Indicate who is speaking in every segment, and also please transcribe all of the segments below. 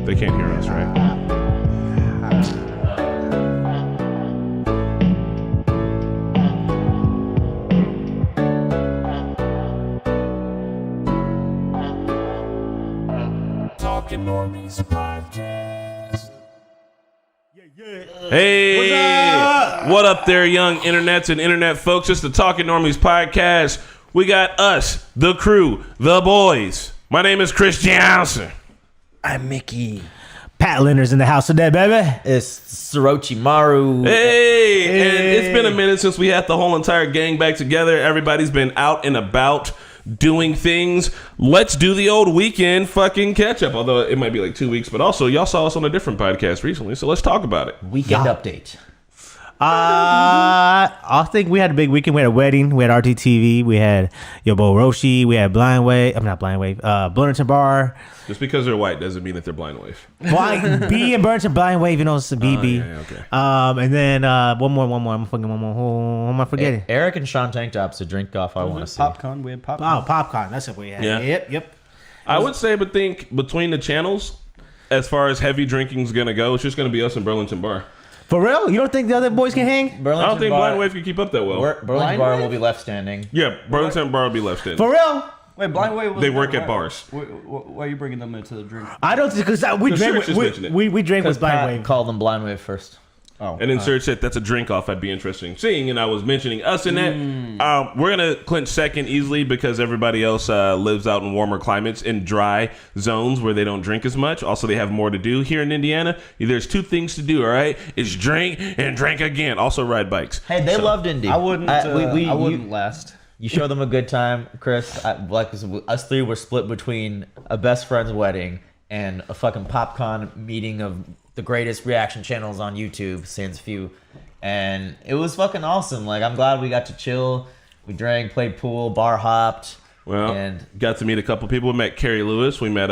Speaker 1: They can't hear us, right? Talking Normies Podcast. Hey, what up there, young internets and internet folks? It's the Talking Normies Podcast. We got us, the crew, the boys. My name is Chris Johnson.
Speaker 2: I'm Mickey.
Speaker 3: Pat Linder's in the house today, baby.
Speaker 2: It's Sorochi Maru.
Speaker 1: Hey, and it's been a minute since we had the whole entire gang back together. Everybody's been out and about doing things. Let's do the old weekend fucking catch up. Although it might be like 2 weeks, but also y'all saw us on a different podcast recently, so let's talk about it.
Speaker 2: Weekend update.
Speaker 3: I think we had a big weekend. We had a wedding. We had RTTV. We had Yobo Roshi. We had Blind Wave. I'm not Blind Wave. Burlington Bar.
Speaker 1: Just because they're white doesn't mean that they're Blind Wave.
Speaker 3: B and Burlington Blind Wave. You know, it's a BB.
Speaker 1: Yeah, okay.
Speaker 3: And then one more. I'm fucking one more. Who am I forgetting?
Speaker 2: Eric and Sean Tank Tops to drink off. I want to see.
Speaker 4: Popcorn. We had popcorn.
Speaker 3: Oh, popcorn. That's what we had.
Speaker 1: Yeah.
Speaker 3: Yep.
Speaker 1: I would say, but think between the channels, as far as heavy drinking's gonna go, it's just gonna be us and Burlington Bar.
Speaker 3: For real? You don't think the other boys can hang?
Speaker 1: I don't think Blind Wave can keep up that well.
Speaker 2: Burlington Bar will be left standing.
Speaker 1: Yeah, Burlington Bar will be left in.
Speaker 3: For real?
Speaker 4: Wait, Blind Wave.
Speaker 1: They work at bars.
Speaker 4: Why are you bringing them into the drink?
Speaker 3: I don't think because we drank. We drank with Blind Wave.
Speaker 2: Called them Blind Wave first.
Speaker 4: Oh,
Speaker 1: And then Serge said that's a drink off I'd be interested in seeing, and I was mentioning us in that. We're gonna clinch second easily because everybody else lives out in warmer climates in dry zones where they don't drink as much. Also, they have more to do here in Indiana. There's two things to do. All right, it's drink and drink again. Also, ride bikes.
Speaker 2: Hey, they loved Indy.
Speaker 4: I wouldn't. I wouldn't last.
Speaker 2: You showed them a good time, Chris. Us three were split between a best friend's wedding and a fucking popcorn meeting of the greatest reaction channels on YouTube since few, and it was fucking awesome. Like, I'm glad we got to chill. We drank, played pool, bar hopped.
Speaker 1: Well,
Speaker 2: and
Speaker 1: got to meet a couple people. We met Carrie Lewis. We met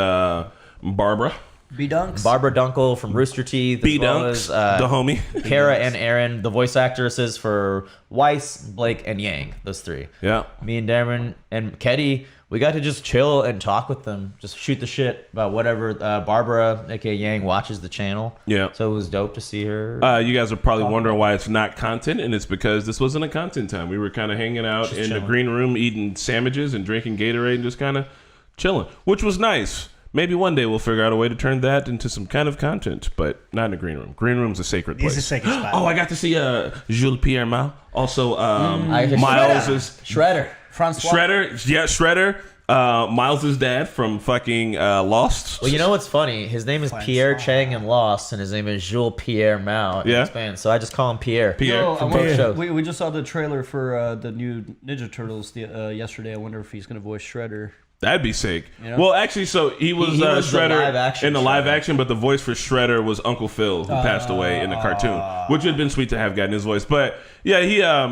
Speaker 1: Barbara.
Speaker 4: B-Dunks.
Speaker 2: Barbara Dunkel from Rooster Teeth.
Speaker 1: B-Dunks, the homie.
Speaker 2: Kara and Aaron, the voice actresses for Weiss, Blake, and Yang. Those three.
Speaker 1: Yeah.
Speaker 2: Me and Darren and Keddy, we got to just chill and talk with them. Just shoot the shit about whatever. Barbara, aka Yang, watches the channel.
Speaker 1: Yeah.
Speaker 2: So it was dope to see her.
Speaker 1: You guys are probably wondering why it's not content, and it's because this wasn't a content time. We were kind of hanging out
Speaker 2: Just
Speaker 1: in
Speaker 2: chilling.
Speaker 1: the green room, eating sandwiches and drinking Gatorade and just kind of chilling, which was nice. Maybe one day we'll figure out a way to turn that into some kind of content, but not in the green room. Green room's a sacred place.
Speaker 3: It's a sacred spot.
Speaker 1: Oh, I got to see Jules Pierre Mal. Also, Miles is
Speaker 2: Shredder.
Speaker 4: Francois.
Speaker 1: Shredder. Yeah, Shredder. Miles' dad from fucking Lost.
Speaker 2: Well, you know what's funny? His name is Pierre Chang in Lost, and his name is Jules Pierre Mao in Spanish. So I just call him Pierre.
Speaker 1: Pierre.
Speaker 2: from both shows.
Speaker 4: We just saw the trailer for the new Ninja Turtles yesterday. I wonder if he's going to voice Shredder.
Speaker 1: That'd be sick.
Speaker 4: You know?
Speaker 1: Well, actually, so he was,
Speaker 2: He was the
Speaker 1: Shredder
Speaker 2: live-action
Speaker 1: in the live
Speaker 2: Shredder.
Speaker 1: action, but the voice for Shredder was Uncle Phil, who passed away in the cartoon, which would have been sweet to have gotten his voice. But yeah,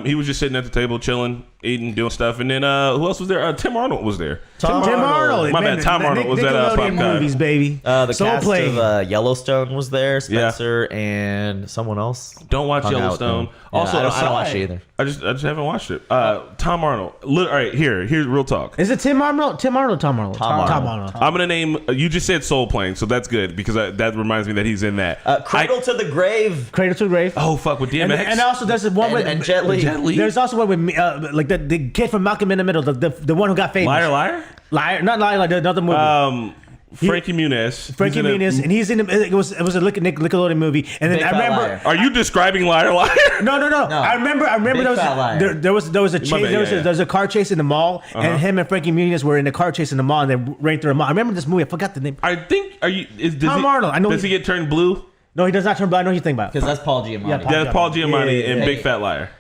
Speaker 1: he was just sitting at the table, chilling, eating, doing stuff. And then who else was there? Tim Arnold was there.
Speaker 3: Tim Arnold.
Speaker 1: My bad. Tom Arnold was at
Speaker 3: Nickelodeon
Speaker 1: PopCon.
Speaker 3: movies, baby.
Speaker 2: The
Speaker 3: Soul
Speaker 2: cast
Speaker 3: Plane.
Speaker 2: of Yellowstone was there. Spencer and someone else.
Speaker 1: Don't watch
Speaker 2: Hung out
Speaker 1: Yellowstone.
Speaker 2: with them. Yeah,
Speaker 1: Also,
Speaker 2: I don't
Speaker 1: aside-
Speaker 2: watch it either.
Speaker 1: I just haven't watched it. Tom Arnold. All right, here's real talk.
Speaker 3: Is it Tim Arnold? Tim Arnold. Tom Arnold.
Speaker 2: Tom Arnold.
Speaker 1: I'm gonna name. You just said Soul Plane, so that's good because that reminds me that he's in that.
Speaker 2: Cradle to the Grave.
Speaker 3: Cradle to the Grave.
Speaker 1: Oh fuck with DMX.
Speaker 3: And also there's one with
Speaker 2: And Jet Li.
Speaker 1: Jet Li.
Speaker 3: There's also one with like the kid from Malcolm in the Middle, the one who got famous.
Speaker 1: Liar.
Speaker 3: Not liar, like another movie.
Speaker 1: Frankie Muniz.
Speaker 3: Frankie Muniz, and he's in it was a Nickelodeon movie, and then
Speaker 2: Big
Speaker 3: I
Speaker 2: Fat
Speaker 3: remember.
Speaker 2: Liar.
Speaker 1: Are you describing Liar?
Speaker 3: No. I remember
Speaker 2: Big Fat Liar.
Speaker 3: there was a chase.
Speaker 1: bad,
Speaker 3: There was a car chase in the mall, and him and Frankie Muniz were in the car chase in the mall, and they ran through a mall. I remember this movie. I forgot the name.
Speaker 1: I think.
Speaker 3: Tom Arnold. I know
Speaker 1: Does he get turned blue?
Speaker 3: No, he does not turn blue. I know what you think about.
Speaker 2: Because that's Paul Giamatti.
Speaker 3: Yeah,
Speaker 1: Yeah, that's Paul Giamatti
Speaker 3: Yeah.
Speaker 1: in
Speaker 2: Hey.
Speaker 1: Big Fat Liar.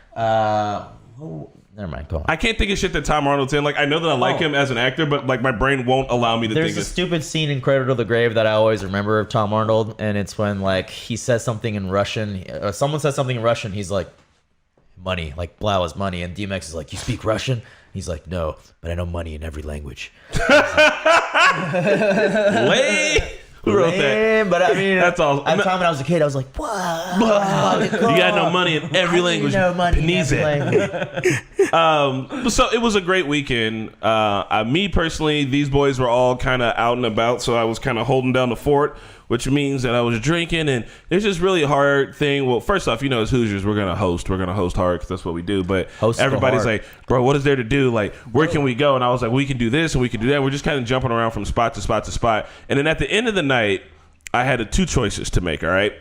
Speaker 2: Never mind. Go on.
Speaker 1: I can't think of shit that Tom Arnold's in. Like, I know that I like him as an actor, but like my brain won't allow me to
Speaker 2: There's
Speaker 1: think
Speaker 2: a
Speaker 1: of.
Speaker 2: stupid scene in Cradle to the Grave that I always remember of Tom Arnold, and it's when like he says something in Russian, or someone says something in Russian. He's like, "Money, like blah is money," and DMX is like, "You speak Russian?" He's like, "No, but I know money in every language."
Speaker 1: Who wrote that?
Speaker 2: mean? But I mean,
Speaker 1: That's all.
Speaker 2: At the time when I was a kid, I was like, what?
Speaker 1: You got no money in every language.
Speaker 2: No money in every
Speaker 1: language. So it was a great weekend. Me personally, these boys were all kind of out and about, so I was kind of holding down the fort, which means that I was drinking, and it's just really a hard thing. Well, first off, as Hoosiers, we're gonna host hard because that's what we do. But everybody's like, bro, what is there to do? Like, where can we go? And I was like, we can do this and we can do that. We're just kind of jumping around from spot to spot to spot. And then at the end of the night, I had two choices to make. All right,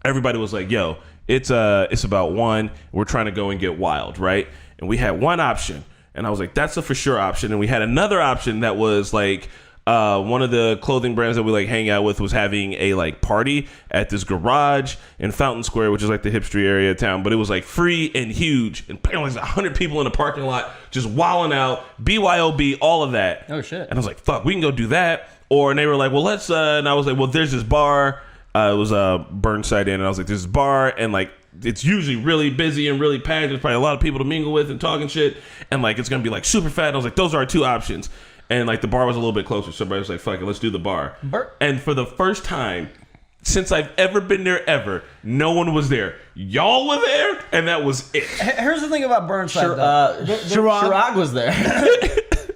Speaker 1: everybody was like, yo, it's about 1. We're trying to go and get wild, right? And we had one option, and I was like, that's a for sure option. And we had another option that was like. One of the clothing brands that we like hang out with was having a like party at this garage in Fountain Square, which is like the hipster area of town, but it was like free and huge, and apparently there's 100 people in the parking lot just wilding out, BYOB, all of that.
Speaker 4: Oh shit!
Speaker 1: And I was like, fuck, we can go do that. And they were like, well, let's. And I was like, well, there's this bar. It was Burnside Inn, and I was like, there's this bar, and like. It's usually really busy and really packed. There's probably a lot of people to mingle with and talking shit, and like it's gonna be like super fat. And I was like, those are our two options. And like the bar was a little bit closer, so everybody was like, fuck it, let's do the bar. And for the first time since I've ever been there no one was there. Y'all were there, and that was it.
Speaker 4: Here's the thing about Burnside.
Speaker 2: Chirag was there.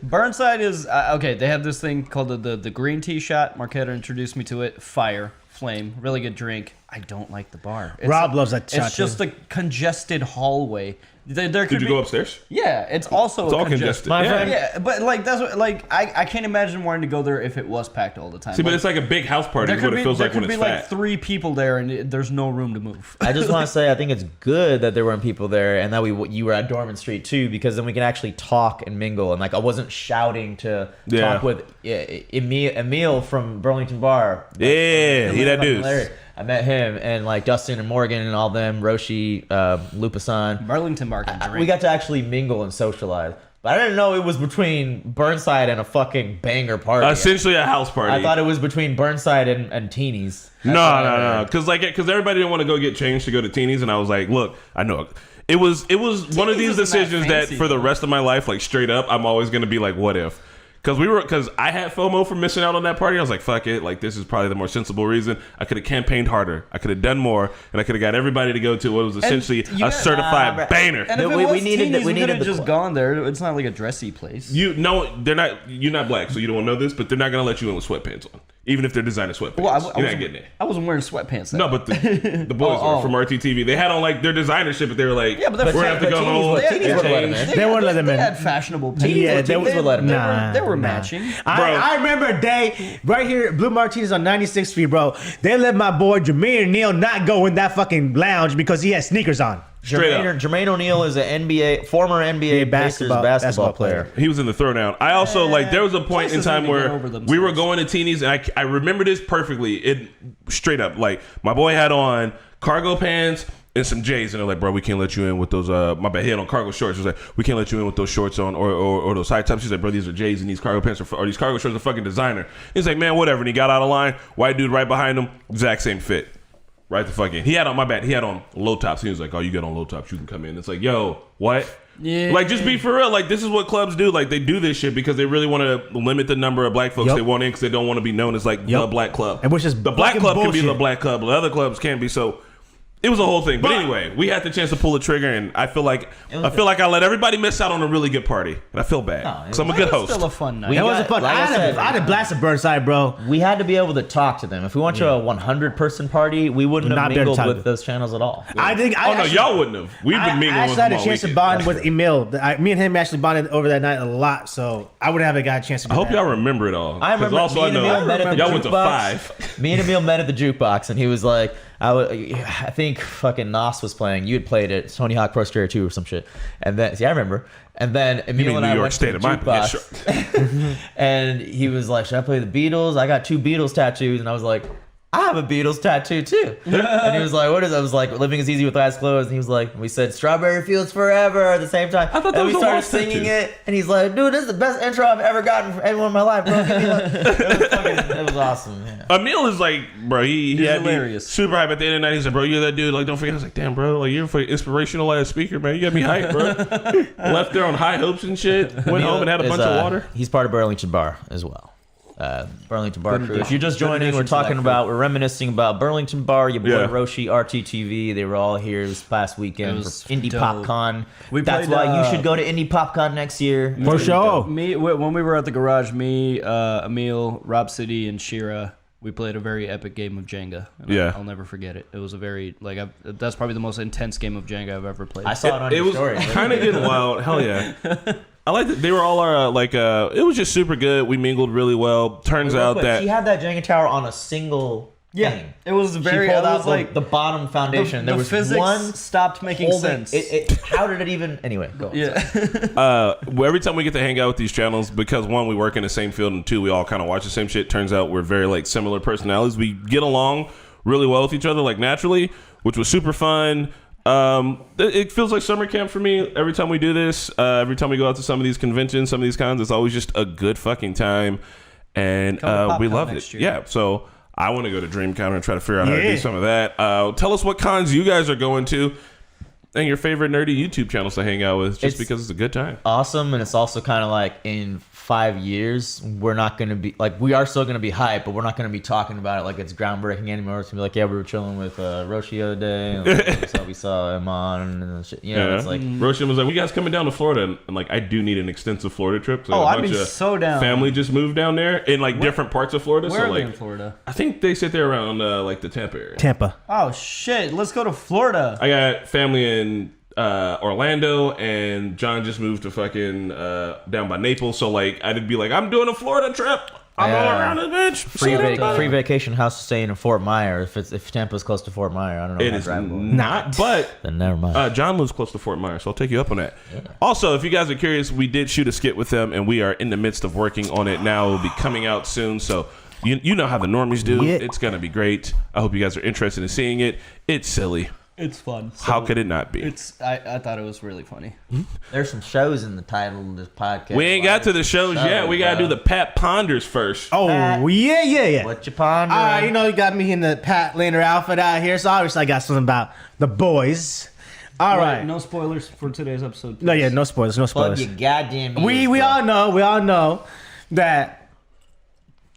Speaker 4: Burnside is okay. They have this thing called the green tea shot. Marquetta introduced me to it. Fire, flame, really good drink. I don't like the bar.
Speaker 3: Rob loves that shot.
Speaker 4: It's just a congested hallway. Did
Speaker 1: you go upstairs?
Speaker 4: Yeah, it's also
Speaker 1: all congested.
Speaker 4: Yeah, but like that's what I can't imagine wanting to go there if it was packed all the time.
Speaker 1: See, but it's like a big house party. Is what it feels like when it's fat.
Speaker 4: There could be like 3 people there, and there's no room to move.
Speaker 2: I just want to say I think it's good that there weren't people there, and that you were at Dorman Street too, because then we can actually talk and mingle. And like I wasn't shouting to talk with Emil from Burlington Bar.
Speaker 1: Yeah, he that dude.
Speaker 2: I met him and like Dustin and Morgan and all them, Roshi, Lupasan.
Speaker 4: Burlington Bar can drink.
Speaker 2: We got to actually mingle and socialize. But I didn't know it was between Burnside and a fucking banger party.
Speaker 1: Essentially a house party.
Speaker 2: I thought it was between Burnside and Teenies.
Speaker 1: No. Because everybody didn't want to go get changed to go to Teenies. And I was like, look, I know. It was one of these decisions that for the rest of my life, like straight up, I'm always going to be like, what if? Because I had FOMO for missing out on that party. I was like, fuck it. Like, this is probably the more sensible reason. I could have campaigned harder. I could have done more. And I could have got everybody to go to what was essentially a certified banger.
Speaker 4: And if we needed to just gone there. It's not like a dressy place.
Speaker 1: They're not. You're not black, so you don't know this, but they're not going to let you in with sweatpants on. Even if they're designer sweatpants. Well, you're not getting it.
Speaker 4: I wasn't wearing sweatpants then.
Speaker 1: No, but the boys were from RTTV. They had on like their designer shit, but they were like,
Speaker 4: yeah, but
Speaker 1: we're going to have to go home.
Speaker 3: They wouldn't let them in.
Speaker 4: They had fashionable pants.
Speaker 2: Yeah, they would let them in.
Speaker 4: They were matching.
Speaker 3: I remember a day right here, Blue Martinez on 96th Street, bro. They let my boy Jermaine O'Neal not go in that fucking lounge because he had sneakers on.
Speaker 2: Jermaine O'Neal is a former NBA basketball player.
Speaker 1: He was in the throwdown. I also there was a point in time where we were going to Teenies, and I remember this perfectly. It straight up, like my boy had on cargo pants and some J's, and they're like, bro, we can't let you in with those. My bad, he had on cargo shorts. He was like, we can't let you in with those shorts on or those high tops. He's like, bro, these are J's, and these cargo pants or these cargo shorts are fucking designer. He's like, man, whatever. And he got out of line. White dude right behind him, exact same fit. Right the fuck in. He had on low tops. He was like, oh, you got on low tops, you can come in. It's like, yo, what?
Speaker 4: Yeah.
Speaker 1: Like, just be for real. Like, this is what clubs do. Like, they do this shit because they really want to limit the number of black folks they want in because they don't want to be known as like the black club.
Speaker 3: And which is
Speaker 1: the black club
Speaker 3: bullshit.
Speaker 1: can be the black club, but other clubs can't be. So it was a whole thing. But anyway, we had the chance to pull the trigger, and I feel like I let everybody miss out on a really good party, and I feel bad because I'm a good host.
Speaker 4: Still a fun night.
Speaker 3: That was a fun. I had a blast at Burnside, bro.
Speaker 2: We had to be able to talk to them. If we went to a 100-person party, we wouldn't have mingled with those channels at all.
Speaker 1: Y'all wouldn't have. We've been mingling with them.
Speaker 3: I had a chance to bond with Emil. Me and him actually bonded over that night a lot, so I would have got a chance to.
Speaker 1: I hope y'all remember it all.
Speaker 2: I remember.
Speaker 1: Also, I know y'all went to 5.
Speaker 2: Me and Emil met at the jukebox, and he was like, I think fucking Nos was playing. You had played it, Tony Hawk Pro Skater 2 or some shit. And then, I remember. And then Emil and I went to the jukebox, and he was like, should I play the Beatles? I got 2 Beatles tattoos. And I was like, I have a Beatles tattoo too. And he was like, what is it? I was like, living is easy with eyes closed. And he was like, we said Strawberry Fields Forever at the same time.
Speaker 1: I thought that
Speaker 2: and we started singing it. And he's like, dude, this is the best intro I've ever gotten from anyone in my life, bro. It was awesome. Yeah.
Speaker 1: Emil is like, bro, he's
Speaker 4: hilarious.
Speaker 1: Super hype at the end of the night. He's like, bro, you're that dude. Like, don't forget. I was like, damn, bro, like, you're a inspirational ass speaker, man. You got me hyped, bro. Left there on high hopes and shit. Went home and had a bunch of water.
Speaker 2: He's part of Burlington Bar as well. Burlington Bar
Speaker 4: Good
Speaker 2: crew. If
Speaker 4: addition-
Speaker 2: you're just
Speaker 4: good
Speaker 2: joining, we're
Speaker 4: addition to that
Speaker 2: talking
Speaker 4: crew.
Speaker 2: about, we're reminiscing about Burlington Bar. Your boy
Speaker 1: Yeah.
Speaker 2: Roshi, RTTV. They were all here this past
Speaker 4: It
Speaker 2: weekend
Speaker 4: was
Speaker 2: for Indie
Speaker 4: dope.
Speaker 2: PopCon.
Speaker 4: We
Speaker 2: That's
Speaker 4: played,
Speaker 2: why you should go to Indie PopCon next year.
Speaker 3: For sure.
Speaker 4: When we were at the garage, Emil, Rob City, and Shira, we played a very epic game of Jenga. And
Speaker 1: Yeah.
Speaker 4: I'll never forget it. It was a very that's probably the most intense game of Jenga I've ever played.
Speaker 2: I saw it on
Speaker 1: It
Speaker 2: your
Speaker 1: was
Speaker 2: story.
Speaker 1: kind of getting wild. Hell yeah. I like that they were all it was just super good. We mingled really well. Turns
Speaker 2: Real
Speaker 1: out
Speaker 2: quick,
Speaker 1: that
Speaker 2: she had that Jenga tower on a single thing.
Speaker 4: it was very.
Speaker 2: She pulled
Speaker 4: I
Speaker 2: out
Speaker 4: was like
Speaker 2: the bottom foundation. There
Speaker 4: the
Speaker 2: was
Speaker 4: physics
Speaker 2: one
Speaker 4: stopped making
Speaker 2: holding-
Speaker 4: sense.
Speaker 2: How did it even? Anyway, go. On.
Speaker 4: Yeah.
Speaker 1: every time we get to hang out with these channels, because one, we work in the same field, and two, we all kind of watch the same shit. Turns out we're very similar personalities. We get along really well with each other, naturally, which was super fun. It feels like summer camp for me every time we do this. Every time we go out to some of these conventions, some of these cons, it's always just a good fucking time, and
Speaker 4: Come to
Speaker 1: we
Speaker 4: PopCon
Speaker 1: love it.
Speaker 4: next year.
Speaker 1: Yeah, so I want to go to DreamCounter and try to figure out how to
Speaker 3: Yeah.
Speaker 1: do some of that. Tell us what cons you guys are going to, and your favorite nerdy YouTube channels to hang out with, just
Speaker 2: It's-
Speaker 1: because it's a good time.
Speaker 2: Awesome, and it's also kind of like in 5 years we're not going to be we are still going to be hyped, but we're not going to be talking about it like it's groundbreaking anymore. It's gonna be like, yeah, we were chilling with Roshi the other day, and so we saw him on and shit. It's like
Speaker 1: Roshan was like, "We guys coming down to Florida?" And I do need an extensive Florida trip. So
Speaker 4: Oh,
Speaker 1: a
Speaker 4: I'd
Speaker 1: bunch
Speaker 4: be
Speaker 1: of
Speaker 4: so down.
Speaker 1: Family just moved down there in different parts of Florida.
Speaker 4: Where
Speaker 1: so
Speaker 4: are they in Florida?
Speaker 1: I think they sit there around the Tampa area.
Speaker 3: Tampa.
Speaker 4: Oh shit! Let's go to Florida.
Speaker 1: I got family in Orlando, and John just moved to fucking down by Naples. So I'd be like, "I'm doing a Florida trip. I'm all
Speaker 2: Yeah.
Speaker 1: around this bitch."
Speaker 2: free vacation house staying in Fort Myers. If Tampa's close to Fort Myers, I don't know.
Speaker 1: It
Speaker 2: how
Speaker 1: is
Speaker 2: drivable.
Speaker 1: not, but
Speaker 2: Then never mind.
Speaker 1: John lives close to Fort Myers, so I'll take you up on that. Also, if you guys are curious, we did shoot a skit with them, and we are in the midst of working on it now. It will be coming out soon, so you know how the normies do.
Speaker 3: Yeah.
Speaker 1: It's going to be great. I hope you guys are interested in seeing it. It's silly.
Speaker 4: It's fun.
Speaker 1: How could it not be?
Speaker 4: I thought it was really funny.
Speaker 2: There's some shows in the title of this podcast.
Speaker 1: We ain't got to the shows yet. We got to do the Pat Ponders first.
Speaker 3: Oh, yeah.
Speaker 2: What you ponder?
Speaker 3: You got me in the Pat Laner outfit out here, so obviously I got something about the boys. All right.
Speaker 4: No spoilers for today's episode.
Speaker 3: No, yeah, no spoilers, no
Speaker 2: Plug
Speaker 3: spoilers.
Speaker 2: your goddamn
Speaker 3: We
Speaker 2: ears, bro.
Speaker 3: all know that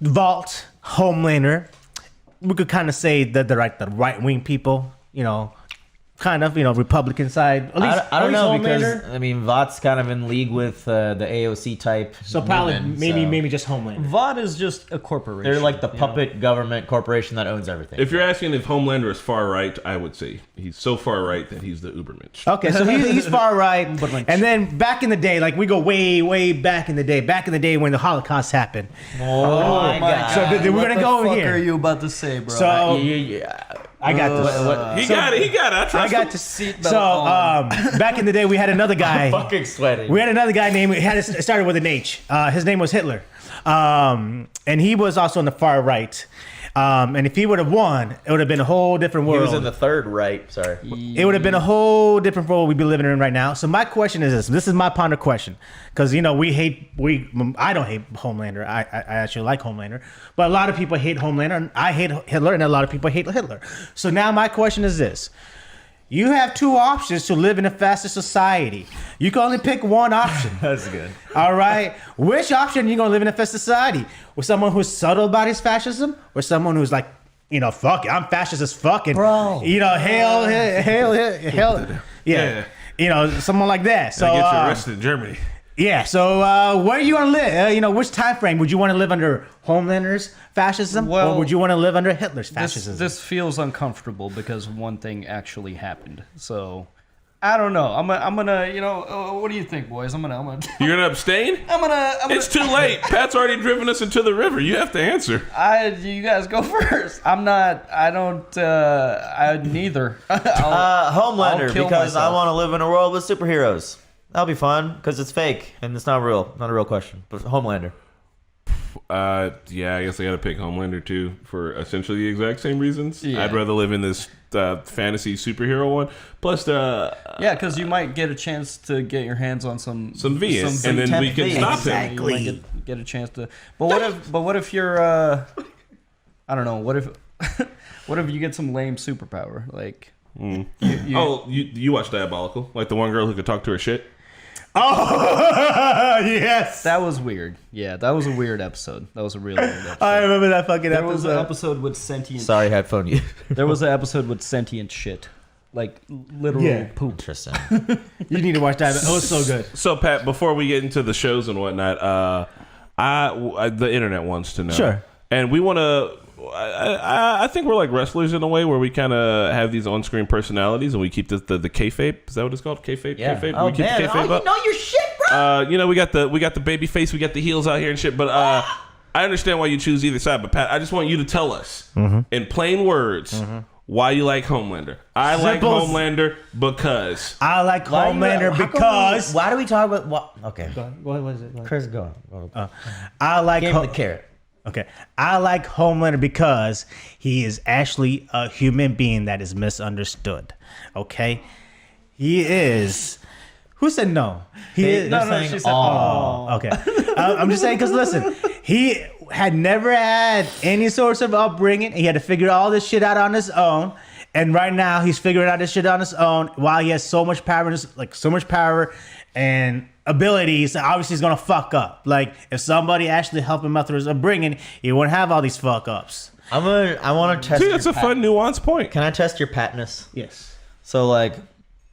Speaker 3: Vault, Homelander, we could kind of say that the right wing people, kind of, Republican side. At least,
Speaker 2: I don't know, because
Speaker 3: Homelander.
Speaker 2: Vought's kind of in league with the AOC type.
Speaker 3: So probably
Speaker 2: movement,
Speaker 3: maybe just Homelander.
Speaker 4: VOD is just a corporation.
Speaker 2: they're like the
Speaker 4: you know?
Speaker 2: puppet government corporation that owns everything.
Speaker 1: If you're asking if Homelander is far right, I would say he's so far right that he's the Ubermensch.
Speaker 3: Okay, so he's far right. And then back in the day, we go way back in the day when the Holocaust happened.
Speaker 2: oh my god!
Speaker 3: So we're
Speaker 4: What
Speaker 3: gonna
Speaker 4: the
Speaker 3: go over
Speaker 4: fuck
Speaker 3: here.
Speaker 4: are you about to say, bro?
Speaker 3: So
Speaker 2: yeah.
Speaker 3: I got this.
Speaker 1: He got it. I trust
Speaker 3: I got
Speaker 1: him.
Speaker 3: to
Speaker 4: Seatbelt
Speaker 3: So
Speaker 4: on.
Speaker 3: back in the day, we had another guy.
Speaker 2: Fucking sweating.
Speaker 3: We had another guy named. It started with an H. His name was Hitler, and he was also on the far right. And if he would have won, it would have been a whole different
Speaker 2: He
Speaker 3: world.
Speaker 2: was in the third right. Sorry.
Speaker 3: It would have been a whole different world we'd be living in right now. So my question is this. This is my ponder question. Because, I don't hate Homelander. I actually like Homelander. But a lot of people hate Homelander. And I hate Hitler, and a lot of people hate Hitler. So now my question is this. You have two options to live in a fascist society. You can only pick one option.
Speaker 2: That's good.
Speaker 3: All right. Which option are you going to live in a fascist society? With someone who's subtle about his fascism? Or someone who's like, fuck it, I'm fascist as fuck. And,
Speaker 2: Bro.
Speaker 3: hell. Yeah. Someone like that. So,
Speaker 1: They get you arrested in Germany.
Speaker 3: yeah. So, where are you going to live? Which time frame? Would you want to live under Homelander's fascism?
Speaker 4: Well,
Speaker 3: or would you want to live under Hitler's fascism?
Speaker 4: This feels uncomfortable because one thing actually happened. So I don't know. I'm gonna. What do you think, boys? I'm gonna.
Speaker 1: You're gonna abstain? It's too late. Pat's already driven us into the river. You have to answer.
Speaker 4: You guys go first. I'm not. I don't. I neither.
Speaker 2: Homelander,
Speaker 4: I'll kill
Speaker 2: because I
Speaker 4: myself.
Speaker 2: want to live in a world with superheroes. That'll be fun because it's fake and it's not real. Not a real question. But Homelander.
Speaker 1: Yeah, I guess I gotta pick Homelander too for essentially the exact same reasons.
Speaker 4: Yeah.
Speaker 1: I'd rather live in this fantasy superhero one. Plus,
Speaker 4: Yeah, because you might get a chance to get your hands on some
Speaker 1: VS, and then we can
Speaker 2: VS.
Speaker 1: stop him.
Speaker 3: Exactly.
Speaker 4: You might get a chance to. But what if you're? I don't know. What if? What if you get some lame superpower like?
Speaker 1: You watch Diabolical, like the one girl who could talk to her shit.
Speaker 3: Oh, yes.
Speaker 4: That was weird. Yeah, that was a weird episode. That was a really weird episode.
Speaker 3: I remember that fucking
Speaker 4: There was an
Speaker 3: episode.
Speaker 4: episode with sentient.
Speaker 2: Sorry, headphone you.
Speaker 4: There was an episode with sentient shit, like literal
Speaker 3: Yeah.
Speaker 4: poop.
Speaker 2: Interesting.
Speaker 3: You need to watch that. It was so good.
Speaker 1: So Pat, before we get into the shows and whatnot, the internet wants to know.
Speaker 3: Sure.
Speaker 1: And we want to. I think we're like wrestlers in a way where we kind of have these on-screen personalities and we keep the kayfabe. Is that what it's called? Kayfabe.
Speaker 2: Yeah.
Speaker 1: Kayfabe?
Speaker 2: Oh
Speaker 1: We keep the
Speaker 2: man.
Speaker 1: kayfabe
Speaker 2: Oh,
Speaker 1: up?
Speaker 2: you know your shit, bro.
Speaker 1: We got the baby face, we got the heels out here and shit. But I understand why you choose either side. But Pat, I just want you to tell us in plain words why you like Homelander. I like
Speaker 3: Simple.
Speaker 1: Homelander because
Speaker 3: I like Homelander because.
Speaker 2: Why do we talk about what? Okay.
Speaker 3: What was it?
Speaker 2: Chris, go on.
Speaker 3: I like
Speaker 2: Give him the carrot.
Speaker 3: Okay. I like Homelander because he is actually a human being that is misunderstood. Okay? He is. Who said no? He is.
Speaker 4: No, she said,
Speaker 3: Oh, okay. I'm just saying because listen, he had never had any sorts of upbringing. He had to figure all this shit out on his own. And right now he's figuring out this shit on his own while he has so much power, and abilities. Obviously he's gonna fuck up. Like if somebody actually helped him out through his upbringing, he wouldn't have all these fuck ups.
Speaker 2: I want to test.
Speaker 1: see, that's a fun nuanced point.
Speaker 2: Can I test your patness?
Speaker 3: Yes.
Speaker 2: So like,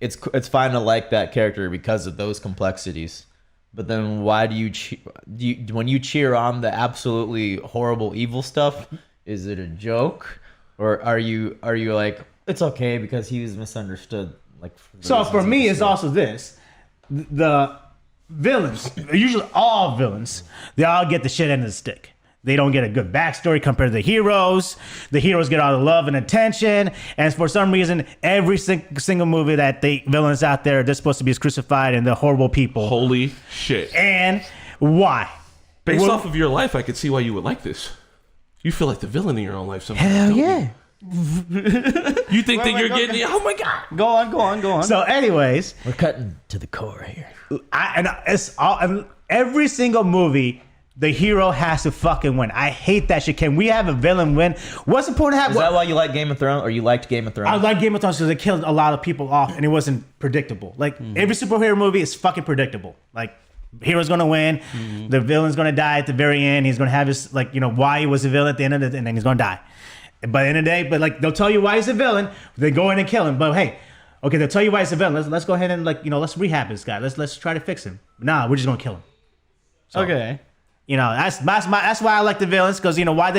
Speaker 2: it's fine to like that character because of those complexities, but then why do you when you cheer on the absolutely horrible evil stuff? Is it a joke, or are you like it's okay because he was misunderstood? Like
Speaker 3: So for me, it's also this: the villains, usually all villains, they all get the shit end of the stick. They don't get a good backstory compared to the heroes. The heroes get all the love and attention, and for some reason, every single movie that the villains out there, they're supposed to be crucified and they're horrible people.
Speaker 1: Holy shit.
Speaker 3: And why?
Speaker 1: Based
Speaker 3: Well-
Speaker 1: off of your life, I could see why you would like this. You feel like the villain in your own life sometimes.
Speaker 3: Hell
Speaker 1: don't you?
Speaker 3: yeah.
Speaker 1: You think that you're getting oh my god.
Speaker 4: Go on.
Speaker 3: So, anyways,
Speaker 2: we're cutting to the core here.
Speaker 3: every single movie, the hero has to fucking win. I hate that shit. Can we have a villain win? What's the point of having?
Speaker 2: Is that why you like Game of Thrones, or you liked Game of Thrones?
Speaker 3: I like Game of Thrones because it killed a lot of people off and it wasn't predictable. Like every superhero movie is fucking predictable. Like hero's gonna win, the villain's gonna die at the very end. He's gonna have his why he was a villain at the end of it, and then he's gonna die. But at the end of the day, they'll tell you why he's a villain. They go in and kill him. But hey, okay, they'll tell you why he's a villain. Let's go ahead and let's rehab this guy. Let's try to fix him. Nah, we're just gonna kill him. So,
Speaker 4: Okay.
Speaker 3: That's why I like the villains, because why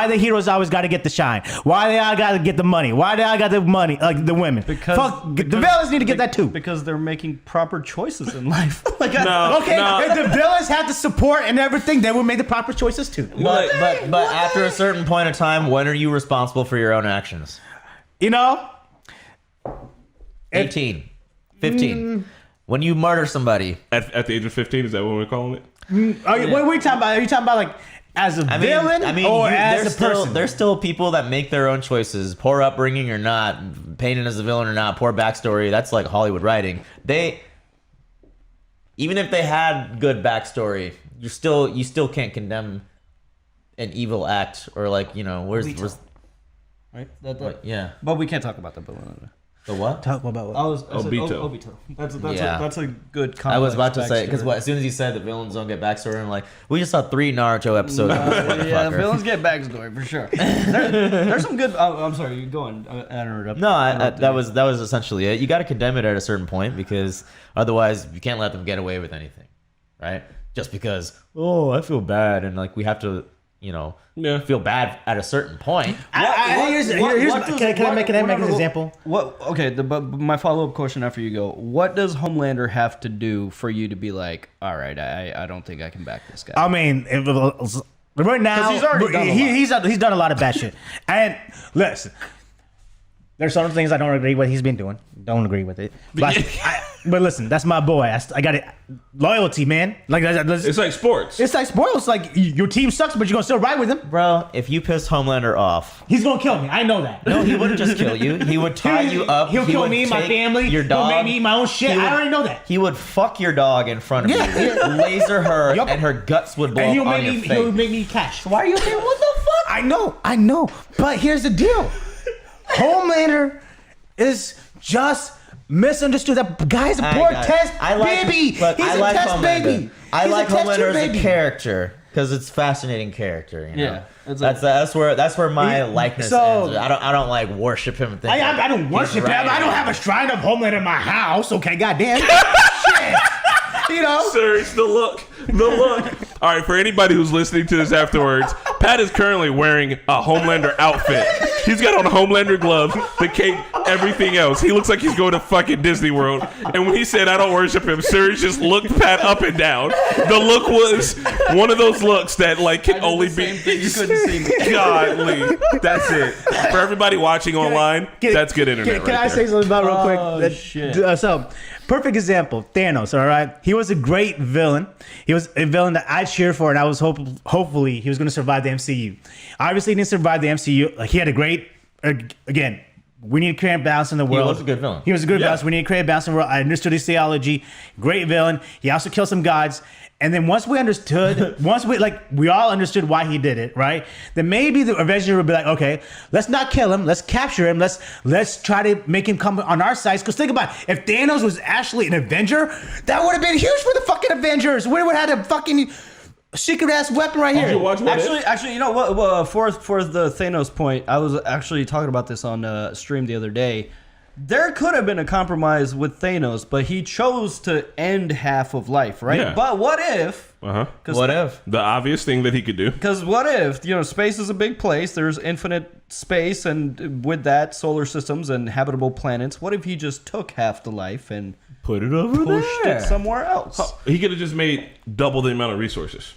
Speaker 3: the heroes always got to get the shine, why they all got to get the money, why they all got the money, like the women.
Speaker 4: Because
Speaker 3: the villains need to get that too.
Speaker 4: Because they're making proper choices in life.
Speaker 1: No,
Speaker 3: If the villains had the support and everything, they would make the proper choices too.
Speaker 2: But after a certain point of time, when are you responsible for your own actions? 18, 15. When you murder somebody.
Speaker 1: At the age of 15, is that what we're calling it?
Speaker 3: What are we talking about? Are you talking about as a villain or as a person?
Speaker 2: There's still people that make their own choices, poor upbringing or not, painted as a villain or not, poor backstory. That's like Hollywood writing. Even if they had good backstory, you still can't condemn an evil act or where's
Speaker 4: Right?
Speaker 2: yeah.
Speaker 4: But we can't talk about the villain.
Speaker 2: The what?
Speaker 3: Talk about what?
Speaker 4: I said
Speaker 1: Obito.
Speaker 4: Obito. That's a good.
Speaker 2: I was about to say
Speaker 4: complex
Speaker 2: because as soon as you said the villains don't get backstory, I'm like, we just saw 3 Naruto episodes. Of this
Speaker 4: backstory. Yeah,
Speaker 2: motherfucker.
Speaker 4: villains get backstory for sure. There's some good. I'm sorry, you go on. I interrupted.
Speaker 2: No, that was essentially it. You got to condemn it at a certain point because otherwise you can't let them get away with anything, right? Just because I feel bad and we have to feel bad at a certain point.
Speaker 3: Can I make an example?
Speaker 4: What? Okay, but my follow up question after you go. What does Homelander have to do for you to be like, all right, I don't think I can back this guy?
Speaker 3: I mean, right now,
Speaker 4: he's already done a lot.
Speaker 3: he's done a lot of bad shit. And listen, there's some things I don't agree with he's been doing. Don't agree with it. But listen, that's my boy. I got it. Loyalty, man.
Speaker 1: It's like sports.
Speaker 3: It's like sports. Like your team sucks, but you're gonna still ride with him.
Speaker 2: Bro, if you piss Homelander off,
Speaker 3: He's gonna kill me. I know that.
Speaker 2: no, he wouldn't just kill you. He would tie you up.
Speaker 3: He'll kill
Speaker 2: would
Speaker 3: me, my
Speaker 2: take
Speaker 3: family.
Speaker 2: your dog.
Speaker 3: He'll make me eat my own shit.
Speaker 2: He would-
Speaker 3: I already know that.
Speaker 2: He would fuck your dog in front of
Speaker 3: Yeah.
Speaker 2: you, laser her,
Speaker 3: Yup.
Speaker 2: and her guts would blow
Speaker 3: And
Speaker 2: up on your
Speaker 3: he'll
Speaker 2: face.
Speaker 3: make me cash.
Speaker 2: Why are you saying what the fuck?
Speaker 3: I know. But here's the deal. Homelander is just misunderstood that guy's a poor test baby.
Speaker 2: Look,
Speaker 3: He's
Speaker 2: I
Speaker 3: a
Speaker 2: like
Speaker 3: test
Speaker 2: Homelander.
Speaker 3: baby.
Speaker 2: I like Homelander as a
Speaker 3: baby.
Speaker 2: character because it's a fascinating character. You know?
Speaker 4: Yeah, it's
Speaker 2: that's where my likeness
Speaker 3: so-
Speaker 2: ends. I don't like worship him. And think
Speaker 3: I don't worship him.
Speaker 2: right.
Speaker 3: I don't have a shrine of Homelander in my house. Okay, goddamn. Shit. You know.
Speaker 1: Sir, it's the look. The look. All right, for anybody who's listening to this afterwards, Pat is currently wearing a Homelander outfit. He's got on Homelander gloves, the cape, everything else. He looks like he's going to fucking Disney World. And when he said, I don't worship him, Sir just looked Pat up and down. The look was one of those looks that like can only be.
Speaker 4: You couldn't see me.
Speaker 1: Godly. That's it. For everybody watching online, that's good internet
Speaker 3: Can
Speaker 1: right
Speaker 3: I
Speaker 1: there.
Speaker 3: say something about it real quick?
Speaker 4: Oh, shit.
Speaker 3: So, perfect example, Thanos, all right? He was a great villain. He was a villain that I cheered for, and I was hopefully he was going to survive the MCU. Obviously, he didn't survive the MCU. Like, he had a great, again, we need to create balance in the world.
Speaker 2: He was a good villain.
Speaker 3: He was a good balance. We need to create balance in the world. I understood his theology. Great villain. He also killed some gods. And then once we understood, we all understood why he did it, right? Then maybe the Avenger would be like, okay, let's not kill him, let's capture him, let's try to make him come on our side. Because think about it, if Thanos was actually an Avenger, that would have been huge for the fucking Avengers. We would have had a fucking secret ass weapon right here.
Speaker 1: Did you watch What If?
Speaker 4: Actually, you know what? For the Thanos point, I was actually talking about this on stream the other day. There could have been a compromise with Thanos, but he chose to end half of life, right?
Speaker 1: Yeah.
Speaker 4: But what if?
Speaker 2: What if?
Speaker 1: The obvious thing that he could do.
Speaker 4: Because what if, space is a big place, there's infinite space, and with that, solar systems and habitable planets. What if he just took half the life and
Speaker 1: Put it over
Speaker 4: pushed
Speaker 1: there.
Speaker 4: it somewhere else?
Speaker 1: He could have just made double the amount of resources.